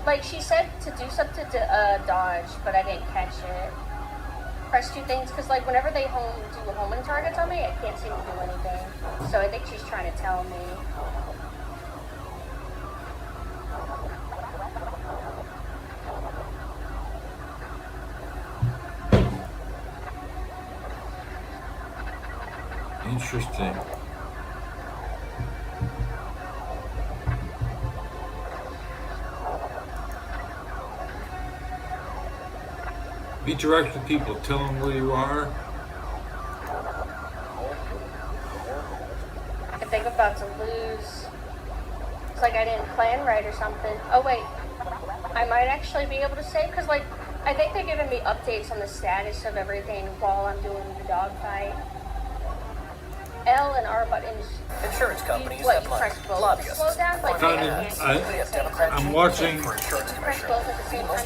Like she said to do something to dodge, but I didn't catch it. Press two things, because like whenever they do homing targets on me, I can't seem to do anything. So I think she's trying to tell me. Interesting. Be direct with people. Tell them where you are. I think I'm about to lose. It's like I didn't plan right or something. Oh wait, I might actually be able to save, because like I think they're giving me updates on the status of everything while I'm doing the dogfight. L and R buttons. Insurance companies What, have you money. press both to Lobbyists. slow down? Like, I'm watching press both at the same time.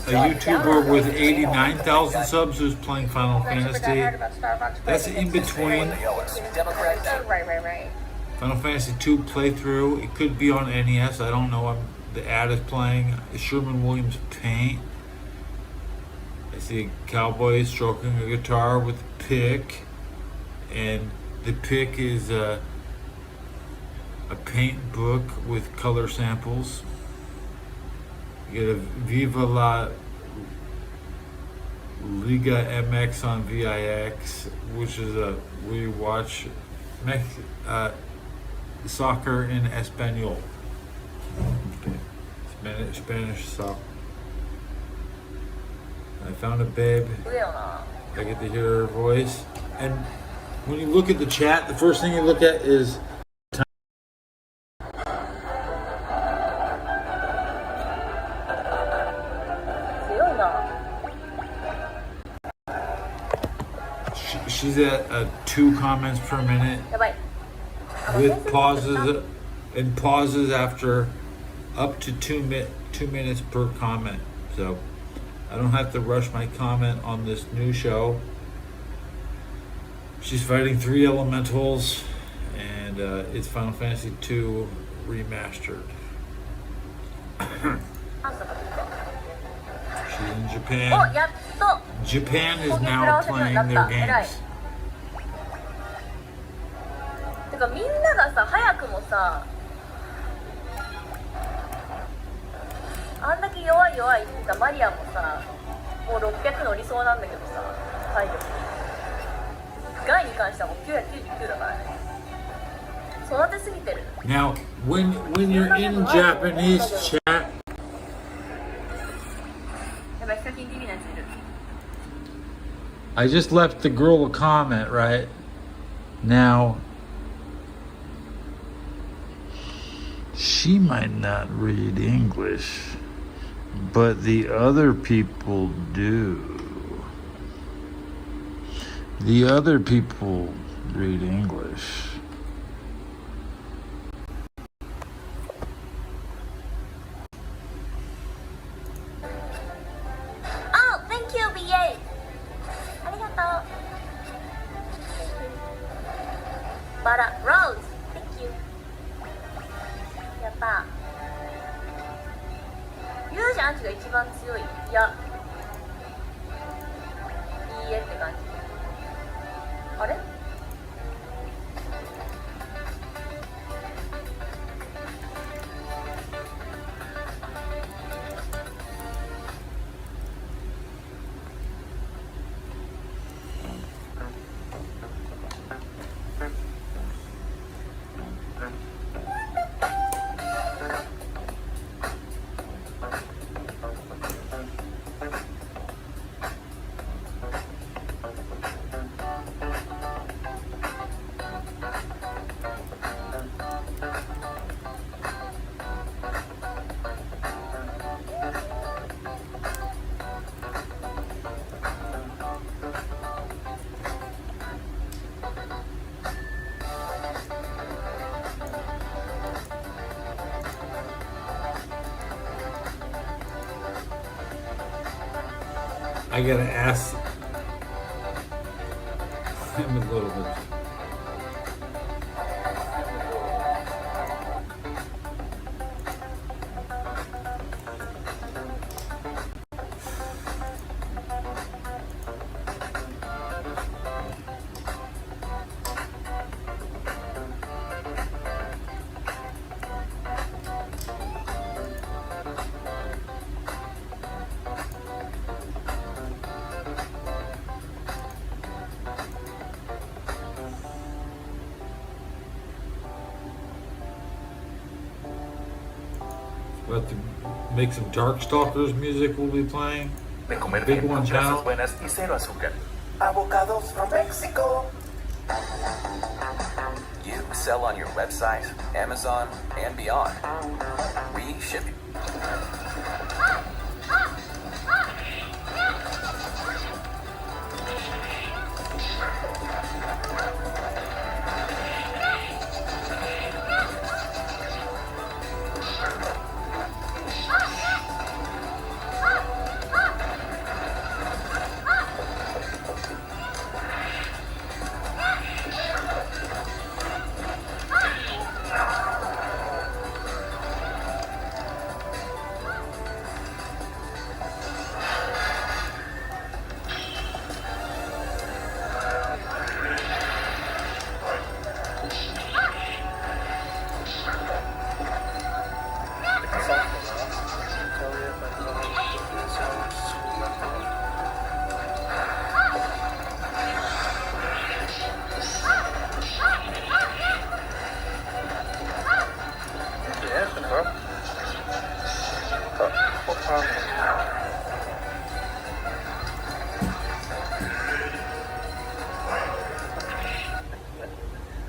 a YouTuber with 89,000 subs who's playing Final That's what I Fantasy. heard about Starbucks. That's in between Right. Final Fantasy 2 playthrough. It could be on NES. I don't know. The ad is playing Sherman-Williams Paint. I see a cowboy stroking a guitar with a pick, and the pick is a paint book with color samples. You get a Viva La Liga MX on VIX, which is where you watch soccer in Espanol. Spanish soccer. I found a babe. I get to hear her voice. And when you look at the chat, the first thing you look at is she's at 2 comments per minute with pauses after up to 2 minutes per comment. So I don't have to rush my comment on this new show. She's fighting 3 elementals, and it's Final Fantasy 2 remastered. She's in Japan. Japan is now playing their games. てかみんながさ早くもさあんだけ弱い言ってたマリアもさもう600乗りそうなんだけどさ体力ガイに関してはもう999だからね育てすぎてる Now, when you're in Japanese chat, やばいヒカキン TV のやついる I just left the girl a comment, right? Now, she might not read English, but the other people do. The other people read English. Oh, thank you, BA ありがとう I gotta ask him a little bit. About to make some Darkstalkers music we'll be playing. De comer Big bien, one, con grasas chao. buenas y cero azúcar. Avocados from Mexico. You sell on your website, Amazon, and beyond. We ship you.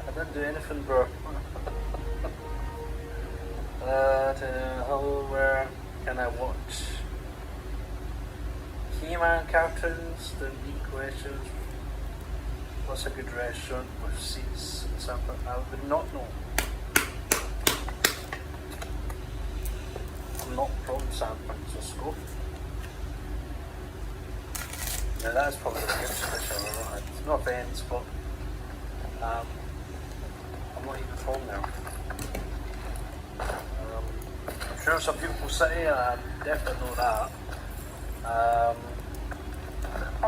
I didn't do anything, bro. Where can I watch? He-Man cartoons, the neat questions. What's a good restaurant with seats and something? I would not know. I'm not from San Francisco. Now that's probably the weirdest question I've ever had. No offence, but I'm not even from there. I'm sure it's a beautiful city, I definitely know that. I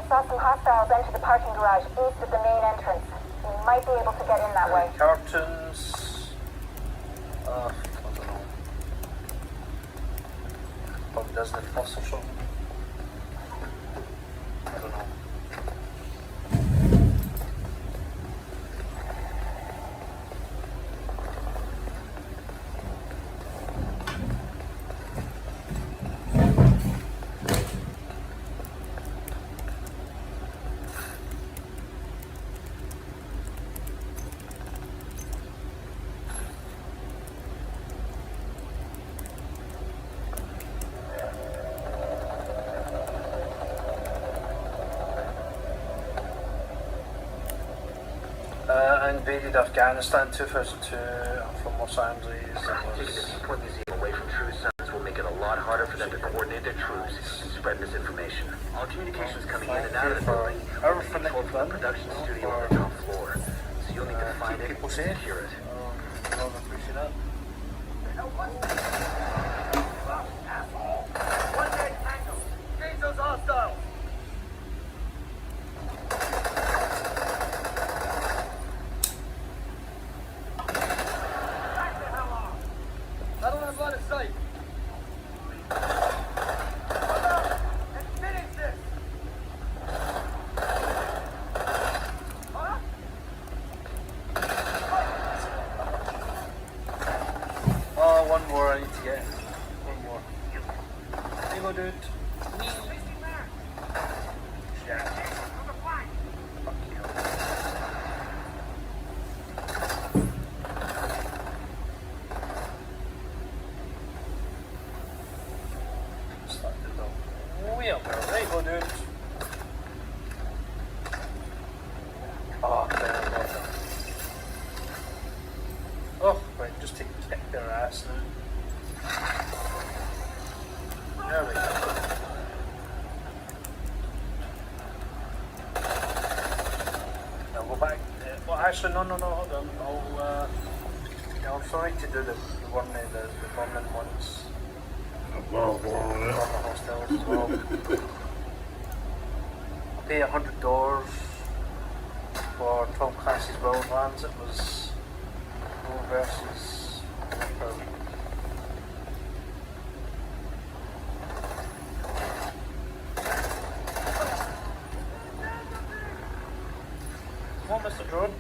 saw some hostiles enter the parking garage east of the main entrance. You might be able to get in that way. Cartoons. I don't know. Probably Disney Plus or something. I don't know. I invaded Afghanistan 2002. I'm from Los Angeles. Taking the Seaport Museum away from True Sons will make it a lot harder for them to coordinate their troops and spread misinformation. All communications coming in and out of the building will be controlled from the production studio on the top floor. So you'll need to find it and secure it. I don't appreciate that. One dead tango. Engage those hostiles. I don't have line of sight. Finish this. Oh, one more. actually, no, hold on. Yeah, I'm sorry to do the burning ones. Burn the hostels as well. I'll pay $100 for Tom Clancy's Wildlands. It was War versus Reaper. Come on, Mr. Drone.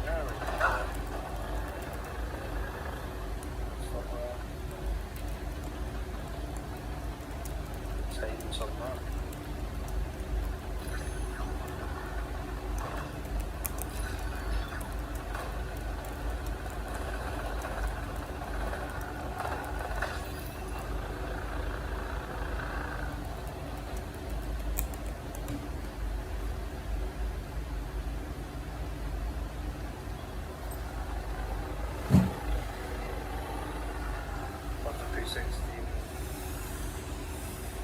There we go. Somewhere. It's hiding somewhere.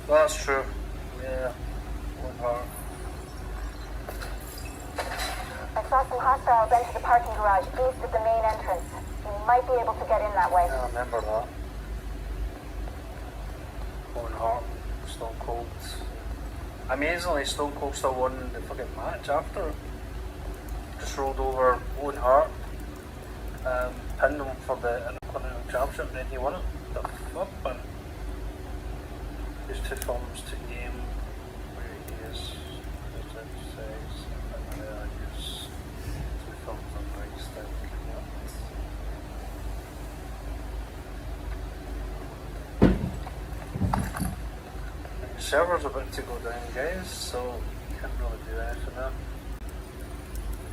Well, that's true. Yeah. One heart. I saw some hostiles enter the parking garage east of the main entrance. You might be able to get in that way. Yeah, I remember that. One heart, Stone Cold. Amazingly, Stone Cold still won the fucking match after. Just rolled over Owen Hart, pinned him for the Intercontinental Championship, and then he won it. The fuck, man. There's two films to game where he is. There's two films on Rice that the server's about to go down, guys, so can't really do anything there.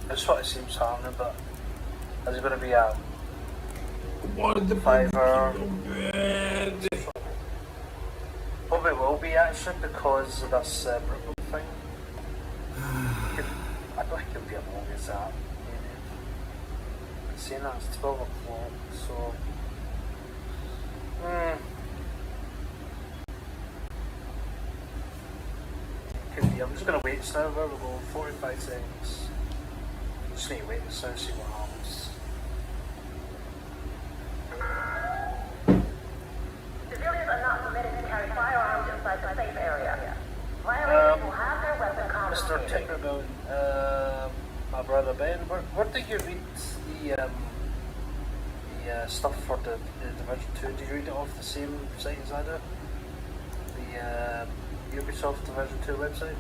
That's what it seems happening, but there's going to be a Fiverr. Probably will be actually because of this Brooklyn thing. I don't think it'll be as long as that. Maybe. I'm saying that it's 12 o'clock, so. Could be. I'm just gonna wait now. Where we go? 45 seconds. Just need to wait this now, see what happens. Civilians are not permitted to carry firearms inside the safe area. Violators will have their weapon Mr. confiscated. Tinkerdown, my brother Ben, where did you read the stuff for the Division 2? Did you read it off the same site as I do? The Ubisoft Division 2 website?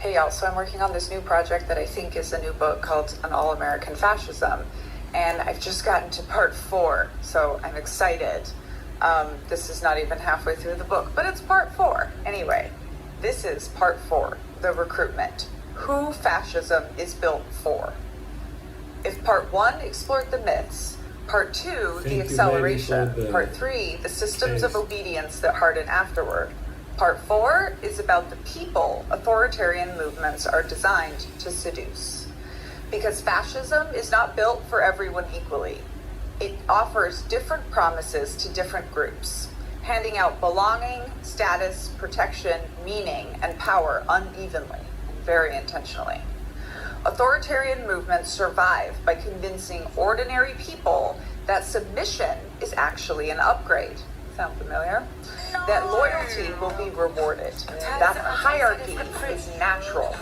Hey y'all, so I'm working on this new project that I think is a new book called An All-American Fascism, and I've just gotten to part 4, so I'm excited. This is not even halfway through the book, but it's part 4. Anyway, this is part 4, the recruitment. Who fascism is built for. If part 1 explored the myths, part 2, the acceleration, part 3, the systems of obedience that harden afterward, part 4 is about the people authoritarian movements are designed to seduce. Because fascism is not built for everyone equally. It offers different promises to different groups, handing out belonging, status, protection, meaning, and power unevenly, and very intentionally. Authoritarian movements survive by convincing ordinary people that submission is actually an upgrade. Sound familiar? That loyalty will be rewarded. That hierarchy is natural.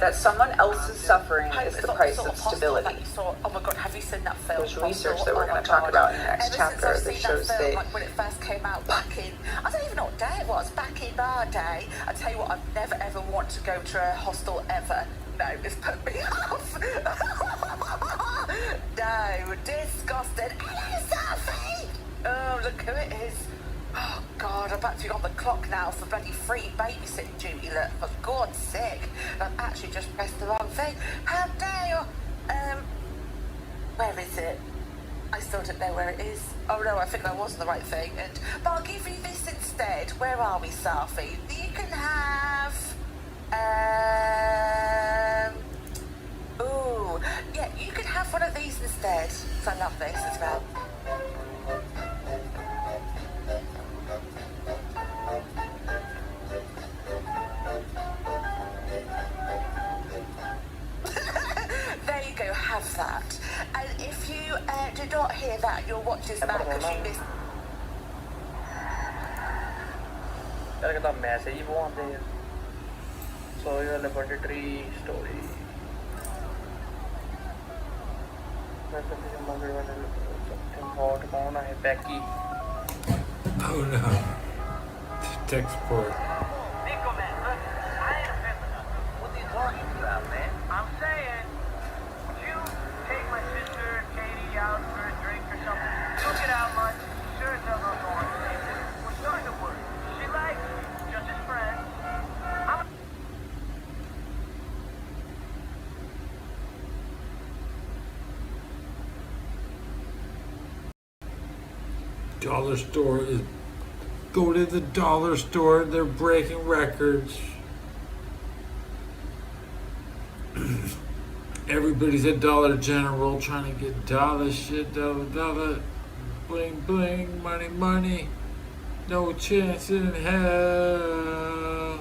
That someone else's suffering is the price of stability. Oh my god, have you seen that film? There's research that we're going to talk about in the next chapter that shows that like when it first came out back in, I don't even know what day it was, back in our day. I tell you what, I've never ever wanted to go to a hostel ever. No, it's put me off. No, disgusting. Hello, Sophie! Oh, look who it is. Oh God, I'm about to be on the clock now for bloody free babysitting duty, look, for God's sake. I've actually just pressed the wrong thing. How dare you? Where is it? I still don't know where it is. Oh no, I think that wasn't the right thing. But I'll give you this instead. Where are we, Safi? You can have... Ooh, yeah, you could have one of these instead. So I love this as well. There you go, have that. And if you do not hear that, you'll watch this back because you missed. Kata message mo ante. So your laboratory story. Something hot कौन है Becky? Oh no. Tech support. Nico, man, look, I ain't offended nothing. What are you talking about, man? I'm saying, would you take my sister Katie out for a drink or something? We'll get out much. Sure as hell not going places. We're starting to work. She likes me, just as friends. Dollar store is go to the dollar store, they're breaking records. Everybody's at Dollar General trying to get dollar shit, dollar, bling bling, money money, no chance in hell.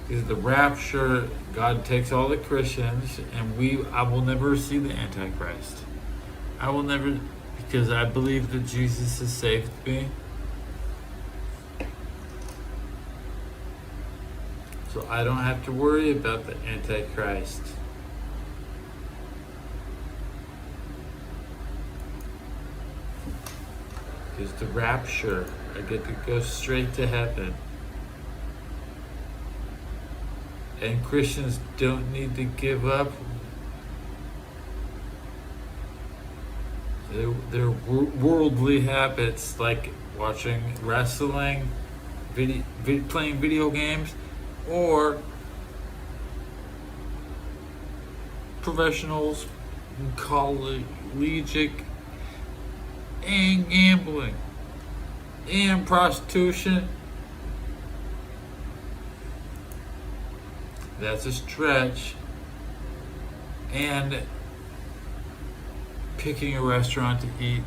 Because the rapture, God takes all the Christians, and I will never see the Antichrist. I will never, because I believe that Jesus has saved me. So I don't have to worry about the Antichrist. Because the rapture, I get to go straight to heaven. And Christians don't need to give up their worldly habits, like watching wrestling, playing video games, or professionals, collegiate, and gambling, and prostitution. That's a stretch. And picking a restaurant to eat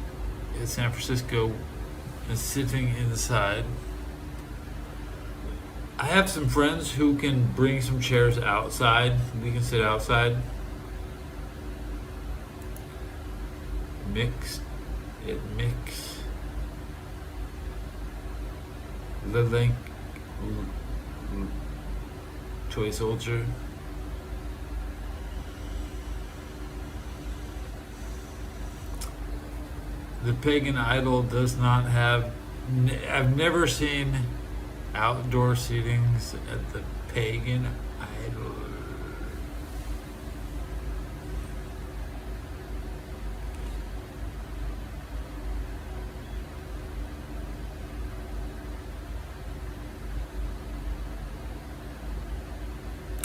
in San Francisco and sitting inside. I have some friends who can bring some chairs outside. We can sit outside. Mix. The link. Toy Soldier. The pagan idol does not have. I've never seen outdoor seatings at the pagan idol.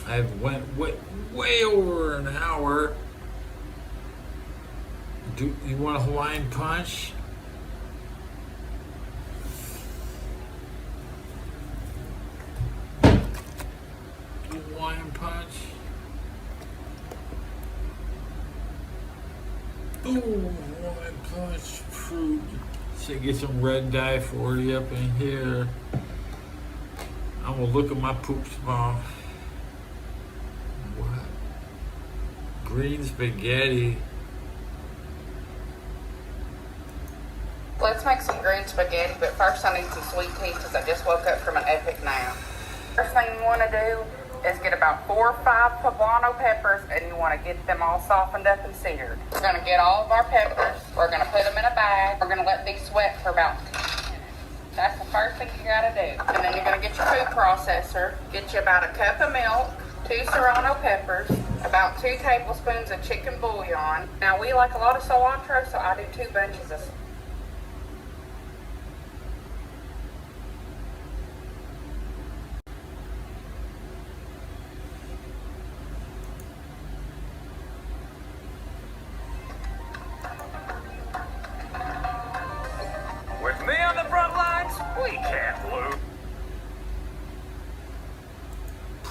I've went way over an hour. Do you want a Hawaiian punch? Hawaiian punch. Ooh, Hawaiian punch. Fruit. So get some red dye 40 up in here. I'm gonna look at my poop tomorrow. What? Green spaghetti. Let's make some green spaghetti, but first I need some sweet tea because I just woke up from an epic nap. First thing you want to do is get about 4 or 5 poblano peppers, and you want to get them all softened up and seared. We're going to get all of our peppers. We're going to put them in a bag. We're going to let these sweat for about 10 minutes. That's the first thing you got to do. And then you're going to get your food processor, get you about a cup of milk, 2 serrano peppers, about 2 tablespoons of chicken bouillon. Now we like a lot of cilantro, so I do 2 bunches of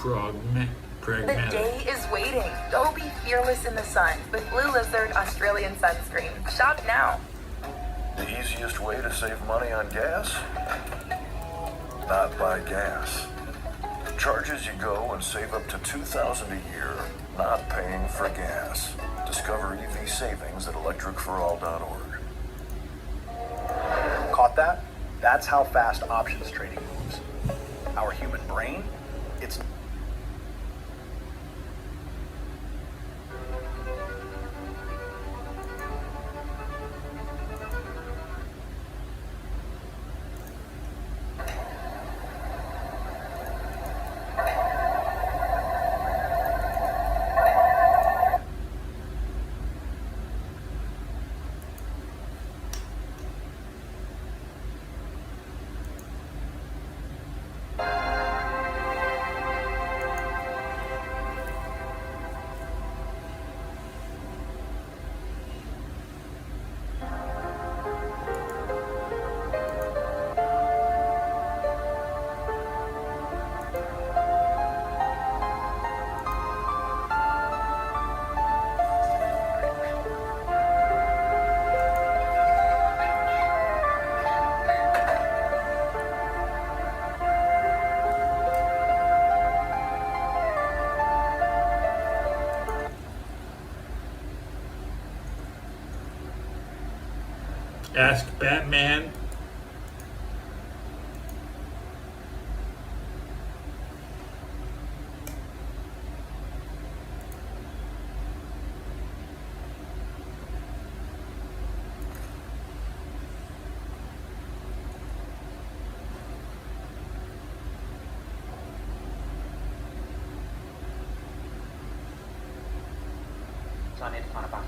The Pragmatic. day is waiting. Go be fearless in the sun with Blue Lizard Australian sunscreen. Shop now. The easiest way to save money on gas? Not buy gas. Charge as you go and save up to $2,000 a year, not paying for gas. Discover EV savings at electricforall.org. Caught that? That's how fast options trading moves. Our human brain, it's Ask Batman. So I need to find a box.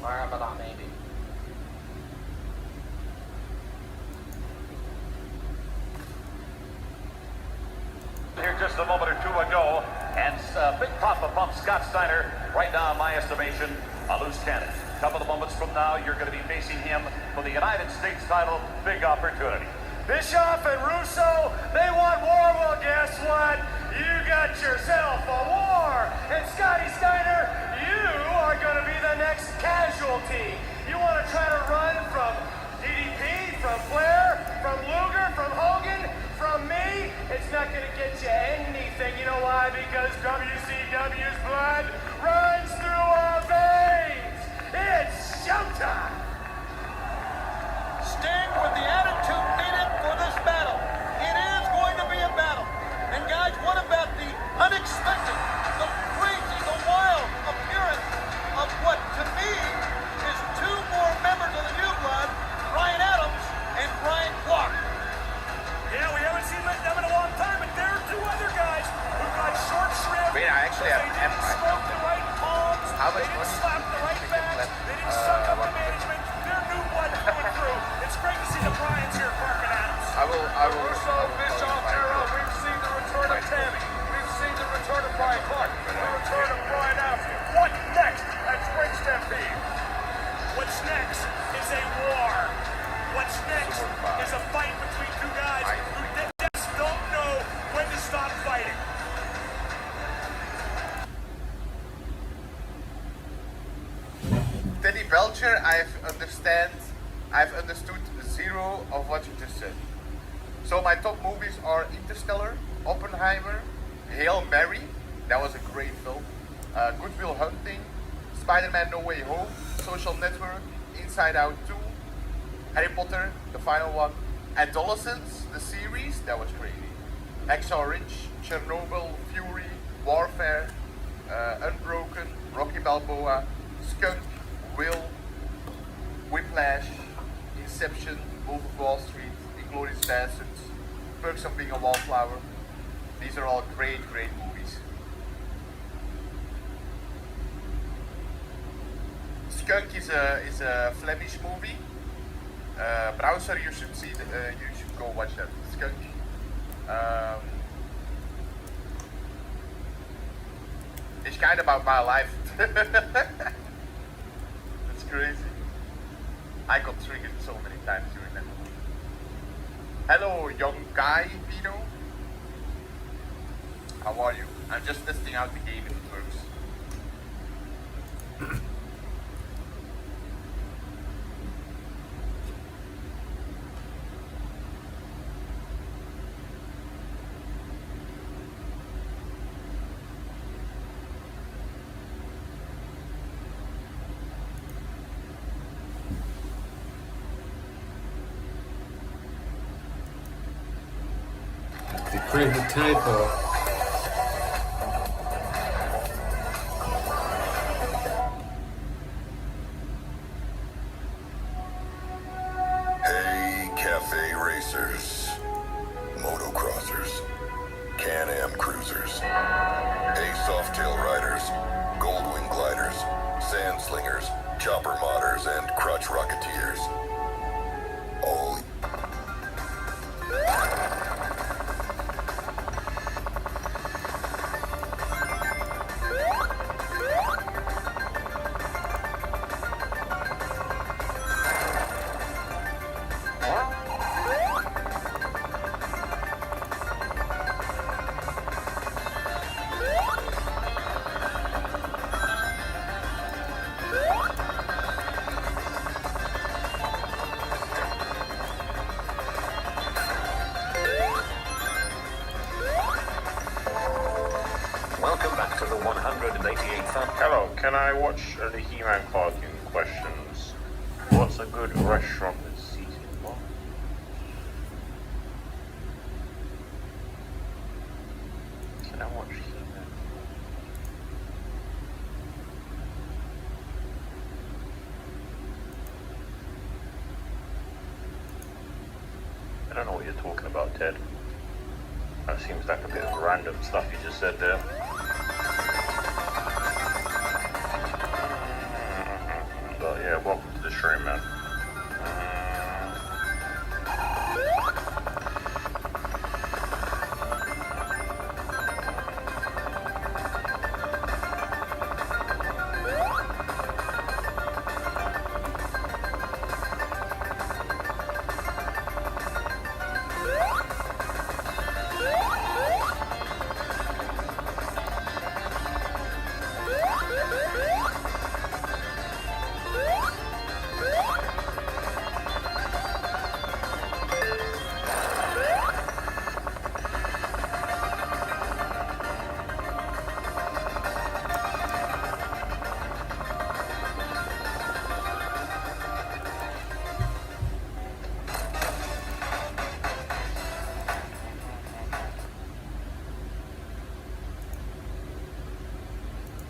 Where about that maybe? Here just a moment or two ago, and Big Papa bumped Scott Steiner right now, in my estimation, a loose cannon. A couple of moments from now, you're going to be facing him for the United States title. Big opportunity. Bischoff and Russo, they want war. Well, guess what? You got yourself a war. And Scotty Steiner, you are going to be the next casualty. You want to try to run from DDP, from Flair, from Luger, from Hogan, from me? It's not going to get you anything. You know why? Because WCW's blood runs through our veins. It's showtime. Sting with the attitude needed for this battle. It is going to be a battle. And guys, what about the unexpected, the crazy, the wild appearance of what to me is two more members of the New Blood, Brian Adams and Brian Clark. Yeah, we haven't seen them in a long time, but there are two other guys who've got short shrift. Wait, I actually have They didn't smoke the right palms. How much They didn't money slap the right backs. They didn't suck up the management. They're new blood coming through. It's great to see the Bryans here, Clark and Adams. I will. Russo, Bischoff era. We've seen the return of Tammy. We've seen the return of Brian Clark. The return of Brian Adams. What next at Spring Stampede? What's next is a war. What's next is a fight between two guys who just don't know when to stop fighting. Teddy Belcher, I've understood zero of what you just said. So my top movies are Interstellar, Oppenheimer, Hail Mary, that was a great film, Good Will Hunting, Spider-Man No Way Home, Social Network, Inside Out 2, Harry Potter, the final one, Adolescence, the series, that was crazy, Hacksaw Ridge, Chernobyl, Fury, Warfare, Unbroken, Rocky Balboa, Skunk, Will, Whiplash, Inception, Wolf of Wall Street, Inglourious Bastards, Perks of Being a Wallflower. These are all great, great movies. Skunk is a Flemish movie. Browser, you should see. You should go watch that. Skunk. It's kind of about my life. crazy. I got triggered so many times during that. Hello, young guy, Vito. How are you? I'm just testing out the game if it works. They created a typo. Hey, cafe racers, motocrossers, Can-Am cruisers. Hey, softail riders, goldwing gliders, sand slingers, chopper modders, and crutch rocketeers. All Welcome back to the 188th. Hello, can I watch the He-Man cartoon questions? What's a good restaurant with seating bar? Can I watch He-Man? I don't know what you're talking about, Ted. That seems like a bit of random stuff you just said there. But yeah, welcome to the stream, man.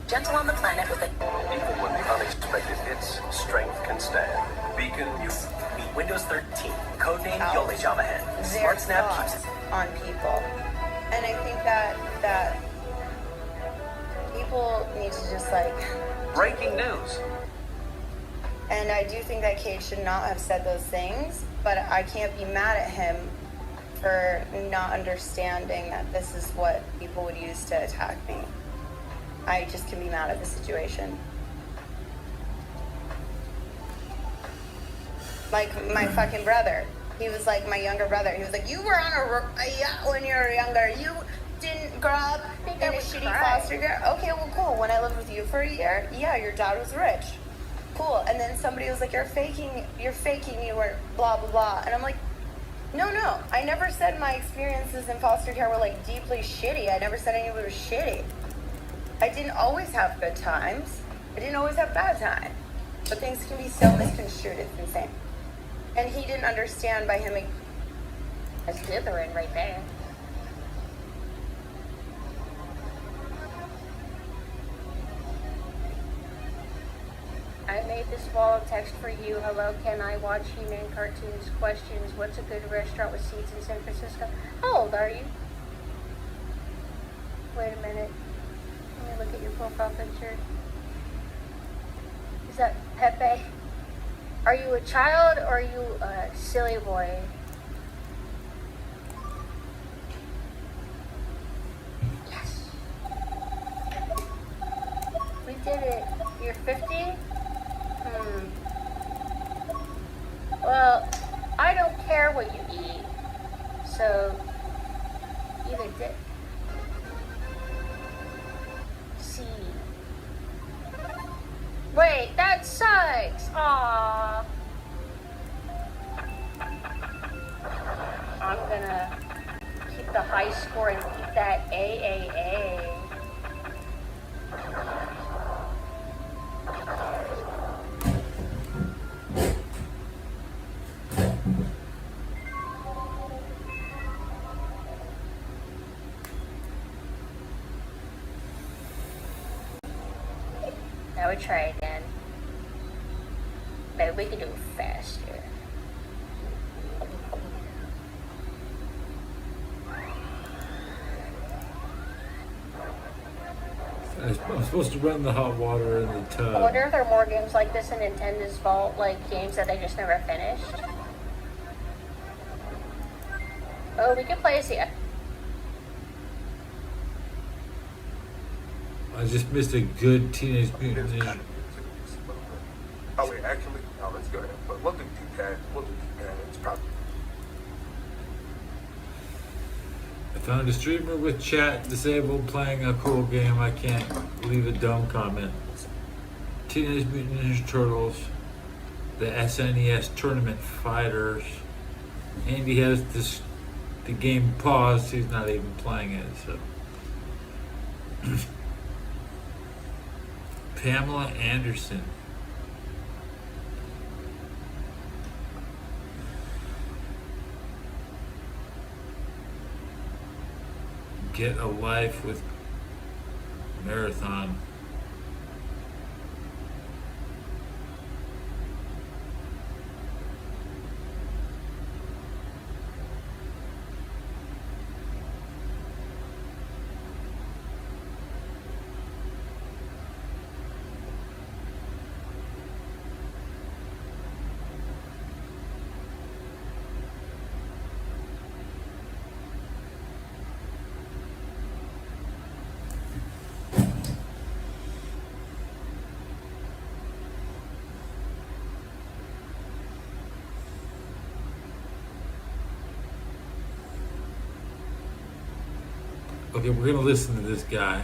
Gentle on the planet with it. Even when the unexpected hits, strength can stand. Beacon, you meet Windows 13. Codename Yoli Javahead. Their Smart Snap thoughts keeps on people. And I think that people need to just like... breaking news. And I do think that Cage should not have said those things, but I can't be mad at him for not understanding that this is what people would use to attack me. I just can be mad at the situation. Like my fucking brother. He was like my younger brother. He was like, you were on a yacht when you were younger. You didn't grow up in a shitty foster care. Okay, well, cool. When I lived with you for a year, yeah, your dad was rich. Cool. And then somebody was like, you're faking, you were blah, blah, blah. And I'm like, no. I never said my experiences in foster care were like deeply shitty. I never said any of it was shitty. I didn't always have good times. I didn't always have bad times. But things can be so misconstrued, it's insane. And he didn't understand by him. That's Slytherin right there. I made this wall of text for you. Hello, can I watch He-Man cartoons? Questions. What's a good restaurant with seats in San Francisco? How old are you? Wait a minute. Let me look at your profile picture. Is that Pepe? Are you a child or are you a silly boy? Yes. We did it. You're 50? high score and beat that AAA. Now we try again. Maybe we can do it faster. I'm supposed to run the hot water in the I tub. wonder if there are more games like this in Nintendo's vault, like games that they just never finished. Oh, we can play as the... I just missed a good Teenage Mutant Ninja. Oh wait, actually, no, let's go ahead. But we'll do D-pad. We'll do D-pad. It's probably. I found a streamer with chat disabled playing a cool game. I can't leave a dumb comment. Teenage Mutant Ninja Turtles, the SNES Tournament Fighters. Andy has the game paused. He's not even playing it. So Pamela Anderson. Get a life with Marathon. Okay, we're gonna listen to this guy.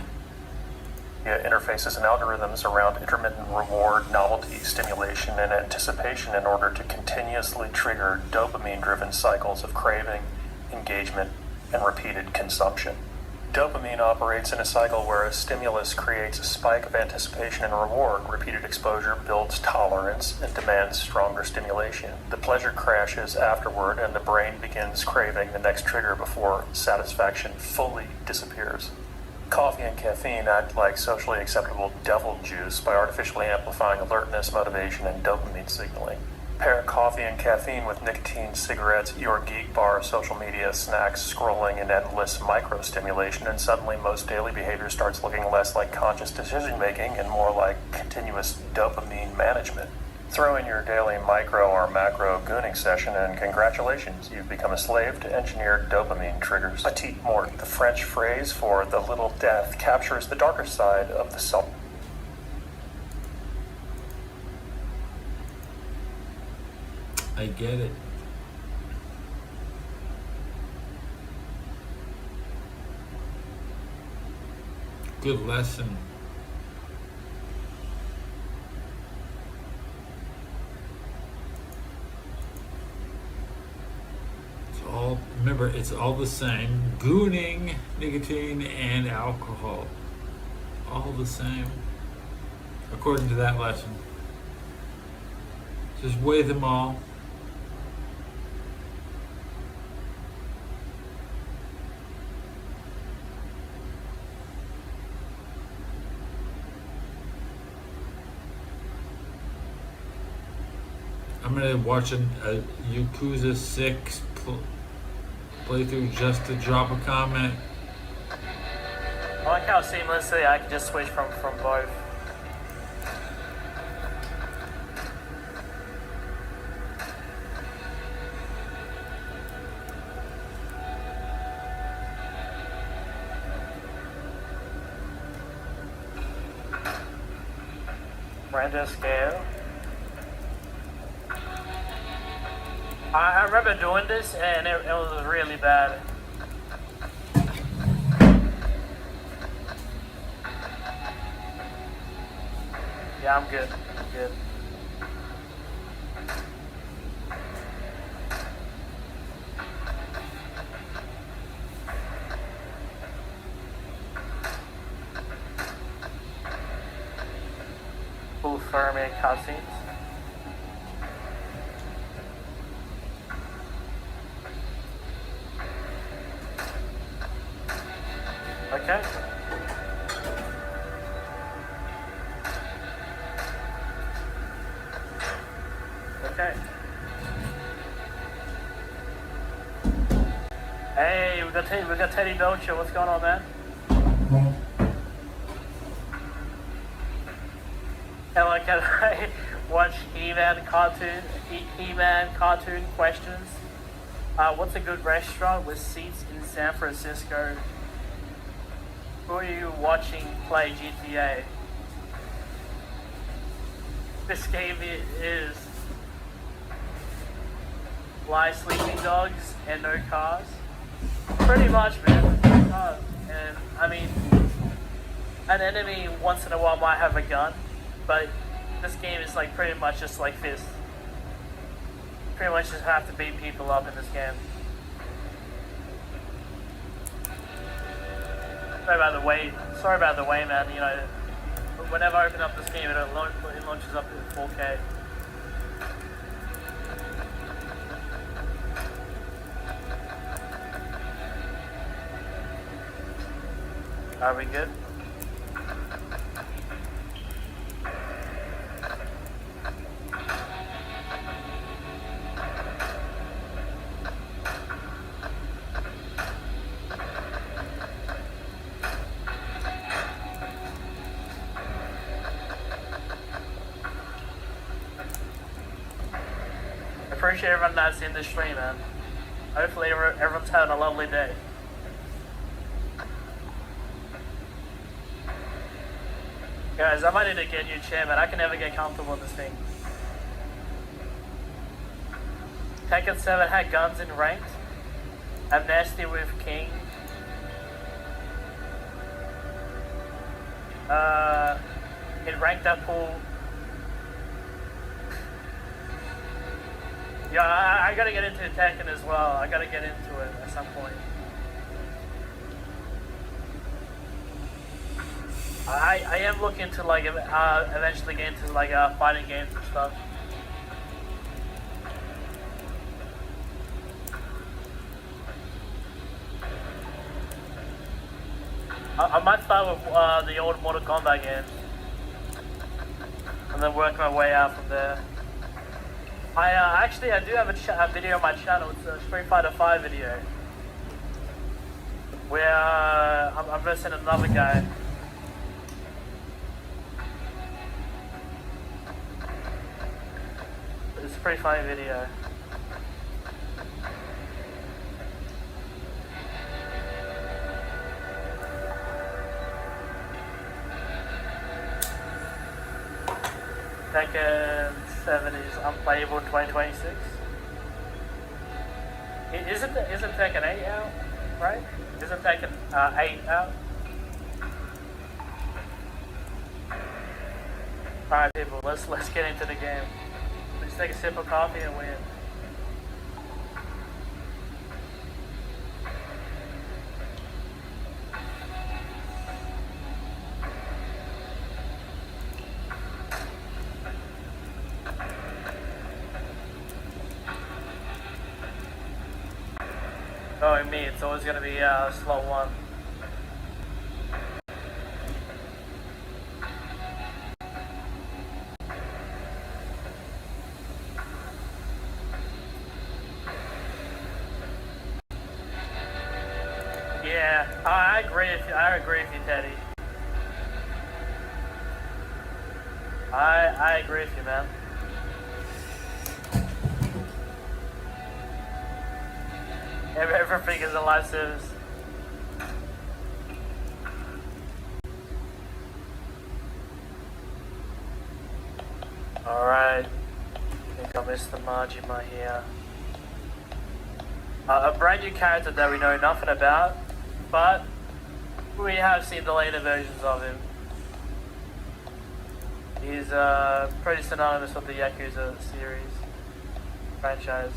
Interfaces and algorithms around intermittent reward, novelty, stimulation, and anticipation in order to continuously trigger dopamine-driven cycles of craving, engagement, and repeated consumption. Dopamine operates in a cycle where a stimulus creates a spike of anticipation and reward. Repeated exposure builds tolerance and demands stronger stimulation. The pleasure crashes afterward, and the brain begins craving the next trigger before satisfaction fully disappears. Coffee and caffeine act like socially acceptable devil juice by artificially amplifying alertness, motivation, and dopamine signaling. Pair coffee and caffeine with nicotine, cigarettes, your geek bar, social media, snacks, scrolling, and endless micro-stimulation, and suddenly most daily behavior starts looking less like conscious decision-making and more like continuous dopamine management. Throw in your daily micro or macro gooning session, and congratulations, you've become a slave to engineered dopamine triggers. Petite mort, the French phrase for the little death, captures the darker side of the self. I get it. Good lesson. Remember, it's all the same. Gooning, nicotine, and alcohol. All the same. According to that lesson. Just weigh them all. I'm gonna watch a Yakuza 6 playthrough just to drop a comment. I like how seamlessly I can just switch from both. Random scale. I remember doing this and it was really bad. Yeah, I'm good. I'm good. prefer me cutscenes. Okay. Okay. Hey, we got Teddy Belcher. What's going on, man? Hello, can I watch He-Man cartoon questions? What's a good restaurant with seats in San Francisco? Who are you watching play GTA? This game is fly sleeping dogs and no cars. Pretty much, man. And I mean, an enemy once in a while might have a gun, but this game is like pretty much just like this. Pretty much just have to beat people up in this game. Sorry about the way, man. You know, whenever I open up this game, it launches up in 4K. Are we good? Appreciate everyone that's in the stream, man. Hopefully everyone's having a lovely day. Guys, I might need to get a new chair, man. I can never get comfortable in this thing. Tekken 7 had guns in ranked. I'm nasty with King. In ranked that pool. Yeah, I gotta get into Tekken as well. I gotta get into it at some point. I am looking to like eventually get into like fighting games and stuff. I might start with the old Mortal Kombat games and then work my way out from there. I do have a video on my channel. It's a Street Fighter 5 video where I'm versing another guy. It's a pretty funny video. Tekken 7 is unplayable in 2026. Isn't Tekken 8 out, right? Isn't Tekken 8 out? Alright people, let's get into the game. Let's take a sip of coffee and win. Knowing me, it's always going to be a slow one. Yeah, I agree with you. I agree with you, Teddy. I agree with you, man. Everything is a live service. Alright. I think I missed the Majima here. A brand new character that we know nothing about, but we have seen the later versions of him. He's pretty synonymous with the Yakuza series franchise.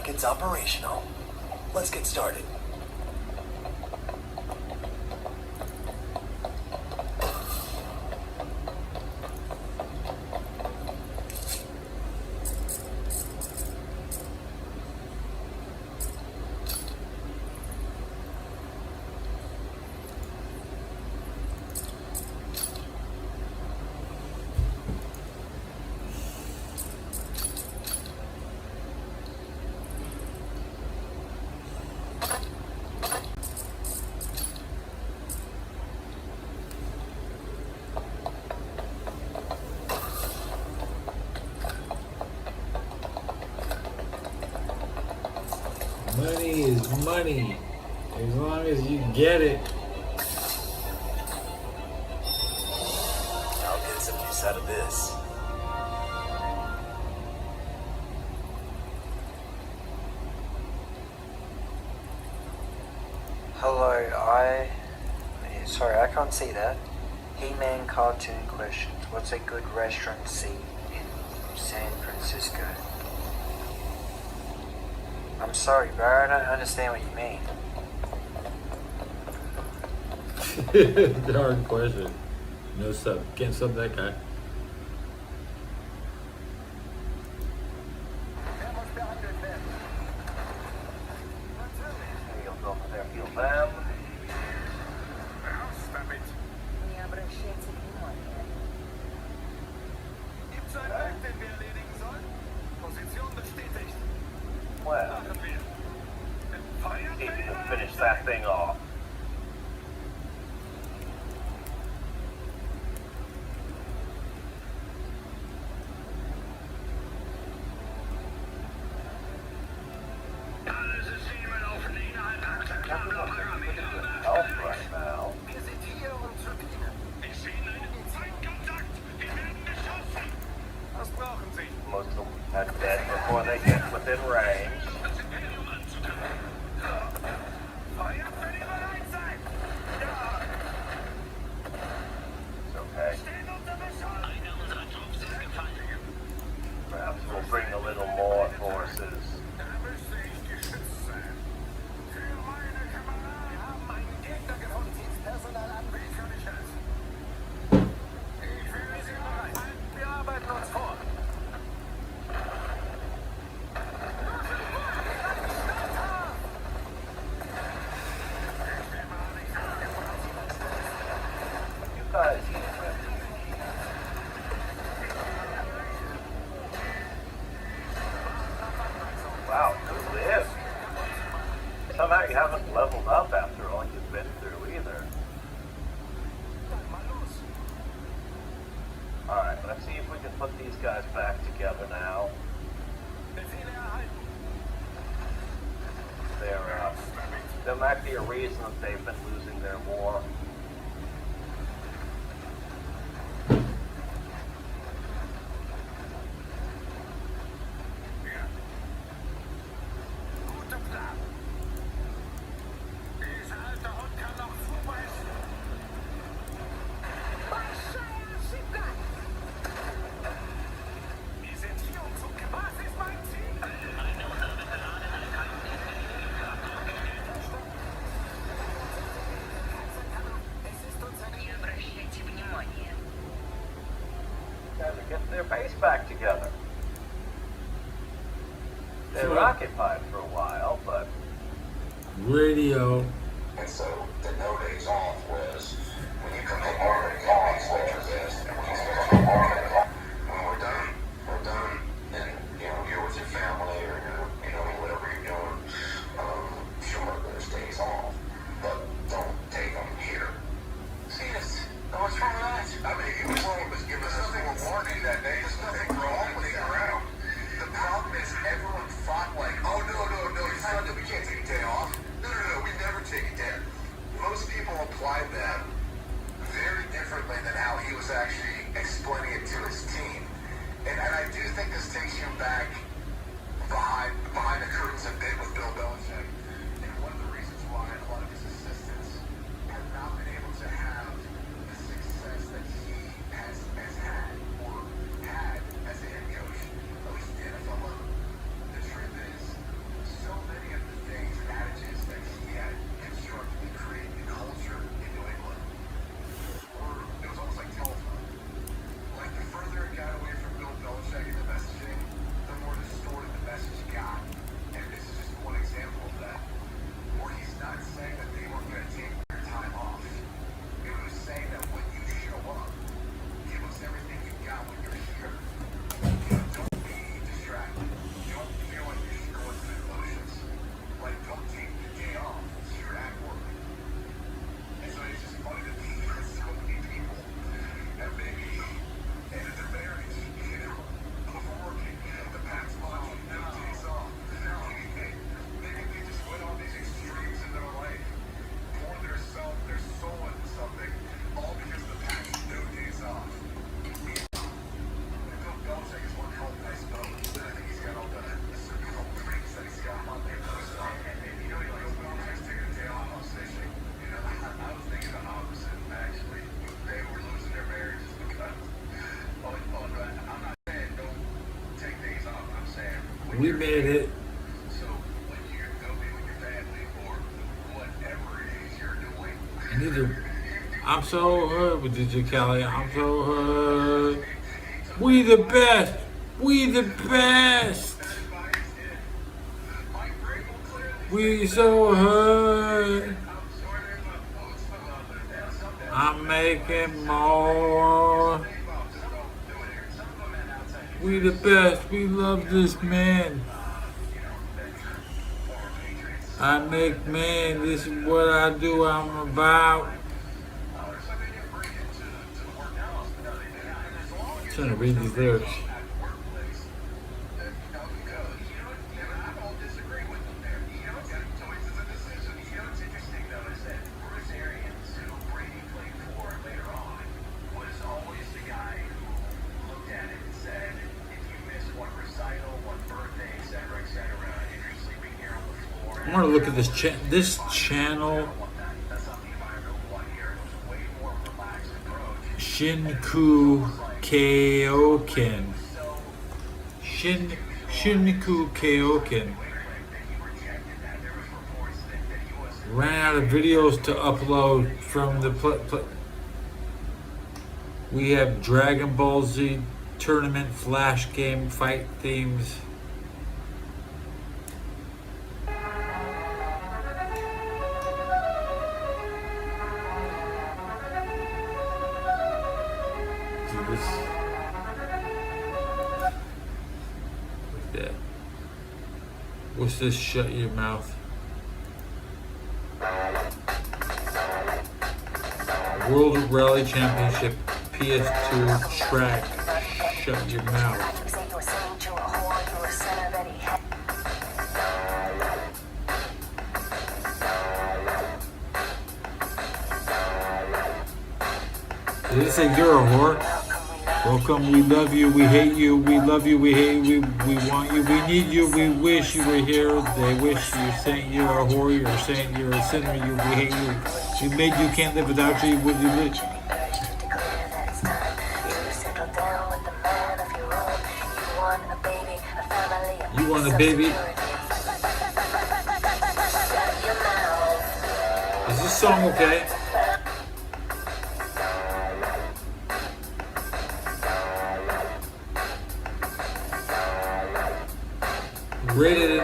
like it's operational. Let's get started. Money is money, as long as you get it. I'll get some use out of this. Hello, sorry, I can't see that. He-Man cartoon questions. What's a good restaurant scene in San Francisco? I'm sorry, bro, I don't understand what you mean. Hard question. No sub. Can't sub that guy. Well, need to finish that thing off. Most of them are dead before they get within range. It's okay. Perhaps we'll bring a little more forces. Wow, who lives? Somehow you haven't leveled up after all you've been through either. Alright, let's see if we can put these guys back together now. There might be a reason that they've been losing their war. Get their base back together. They were occupied for a while, but... Radio. And so the no days off was when you come home and you expect your best, and when you expect your best, when we're done, and you're with your family or you're, whatever you're doing, sure, there's days off, but don't take them here. See this? What's wrong with that? I mean, he was giving us a warning that day. There's nothing wrong with it around. The problem is everyone fought like, oh no, we can't take a day off. No, we never take a day. Most people applied that very differently than how he was actually explaining it to his team. And I do think this takes you back behind the curtains a bit with Bill Belichick. And one of the reasons why a lot of his assistants have not been able to have the success that he has had or had as a head coach, at least in the NFL level. The truth is, We made it. And either I'm so hood with DJ Khaled. I'm so hood. We the best. We the best. We so hood. I'm making more. We the best. We love this man. I make man. This is what I do. I'm about. I'm trying to read these lyrics. I want to look at this channel. Shinku Keoken. Shinku Keoken. Ran out of videos to upload from the We have Dragon Ball Z tournament flash game fight themes. What's this? Shut your mouth. World Rally Championship PS2 track. Shut your mouth. Did it say you're a whore? Welcome, we love you, we hate you, we love you, we hate you, we want you, we need you, we wish you were here, they wish you, saying you're a whore, you're saying you're a sinner, we hate you, we made you, can't live without you, would you live? You want a baby? Is this song okay? Rated in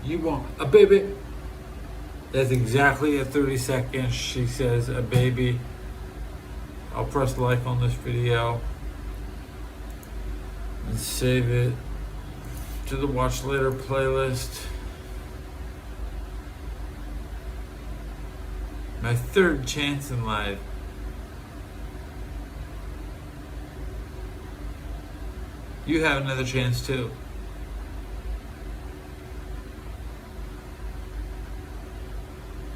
You want a baby? That's exactly at 30 seconds. She says a baby. I'll press like on this video and save it to the watch later playlist. My third chance in life. You have another chance too.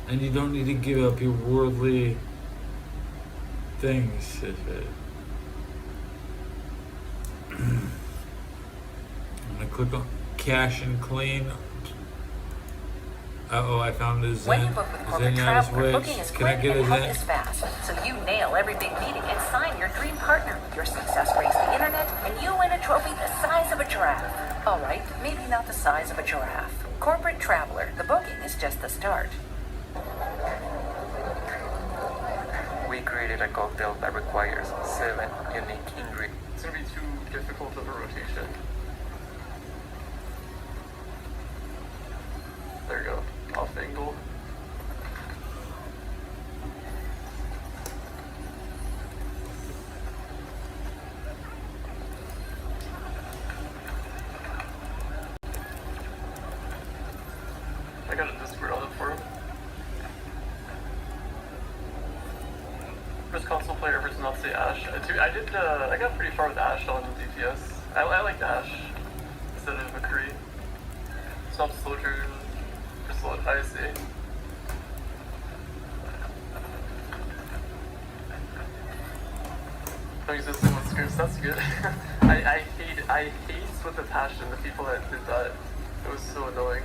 And you don't need to give up your worldly things. I'm gonna click on cash and clean. I found a Zen. When you book with Corporate Traveler, booking is Can I quick get and a help Zen? is fast. So you nail every big meeting and sign your dream partner. Your success breaks the internet, and you win a trophy the size of a giraffe. All right, maybe not the size of a giraffe. Corporate Traveler, the booking is just the start. We created a cocktail that requires 7 unique ingredients. It's going to be too difficult of a rotation. There you go. Off angle. I got a Discord on it for him. First console player ever to not say Ash. I got pretty far with Ash on DPS. I liked Ash instead of McCree. Some soldiers just what I see. existing on scripts. That's good. I hate with a passion the people that did that. It was so annoying.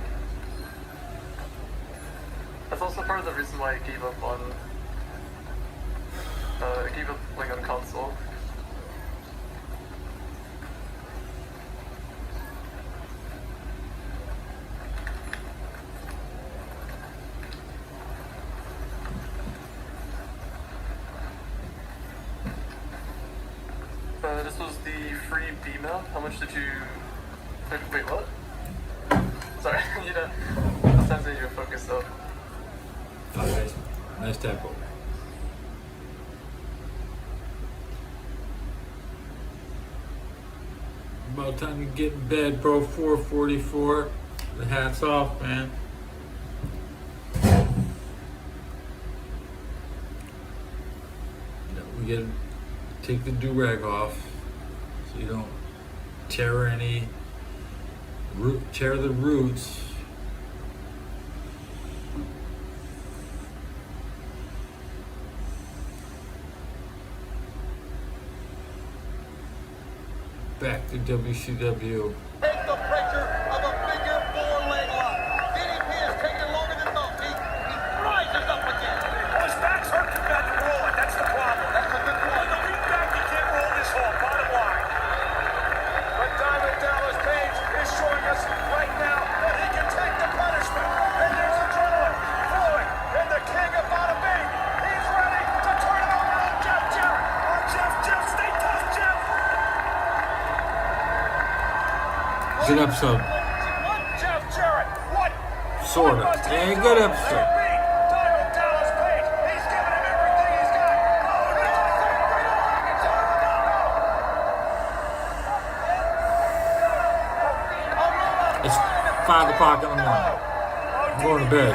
That's also part of the reason why I gave up playing on console. This was the free B-mail. How much did you... Wait, what? Sorry, you know, sometimes I need to focus though. Okay, nice tackle. About time to get in bed, bro. 4:44. The hat's off, man. We get take the do-rag off so you don't tear the roots. Back to WCW. Take the pressure of a bigger four-leg lock. DDP is taking longer than most. He rises up again. Well, his back's hurt too bad to roll it. That's the problem. That's a good point. With the weak back, you can't roll this hole. Bottom line. But Diamond Dallas Page is showing us right now that he can take the punishment. And there's adrenaline flowing. And the king of bada bing, he's ready to turn it over on Jeff Jarrett. On Jeff, stay tough, Jeff. Good episode. What, Jeff Jarrett? What? Sorta. Yeah, good episode. Diamond Dallas Page. He's giving him everything he's got. It's 5 o'clock in the morning. I'm going to bed.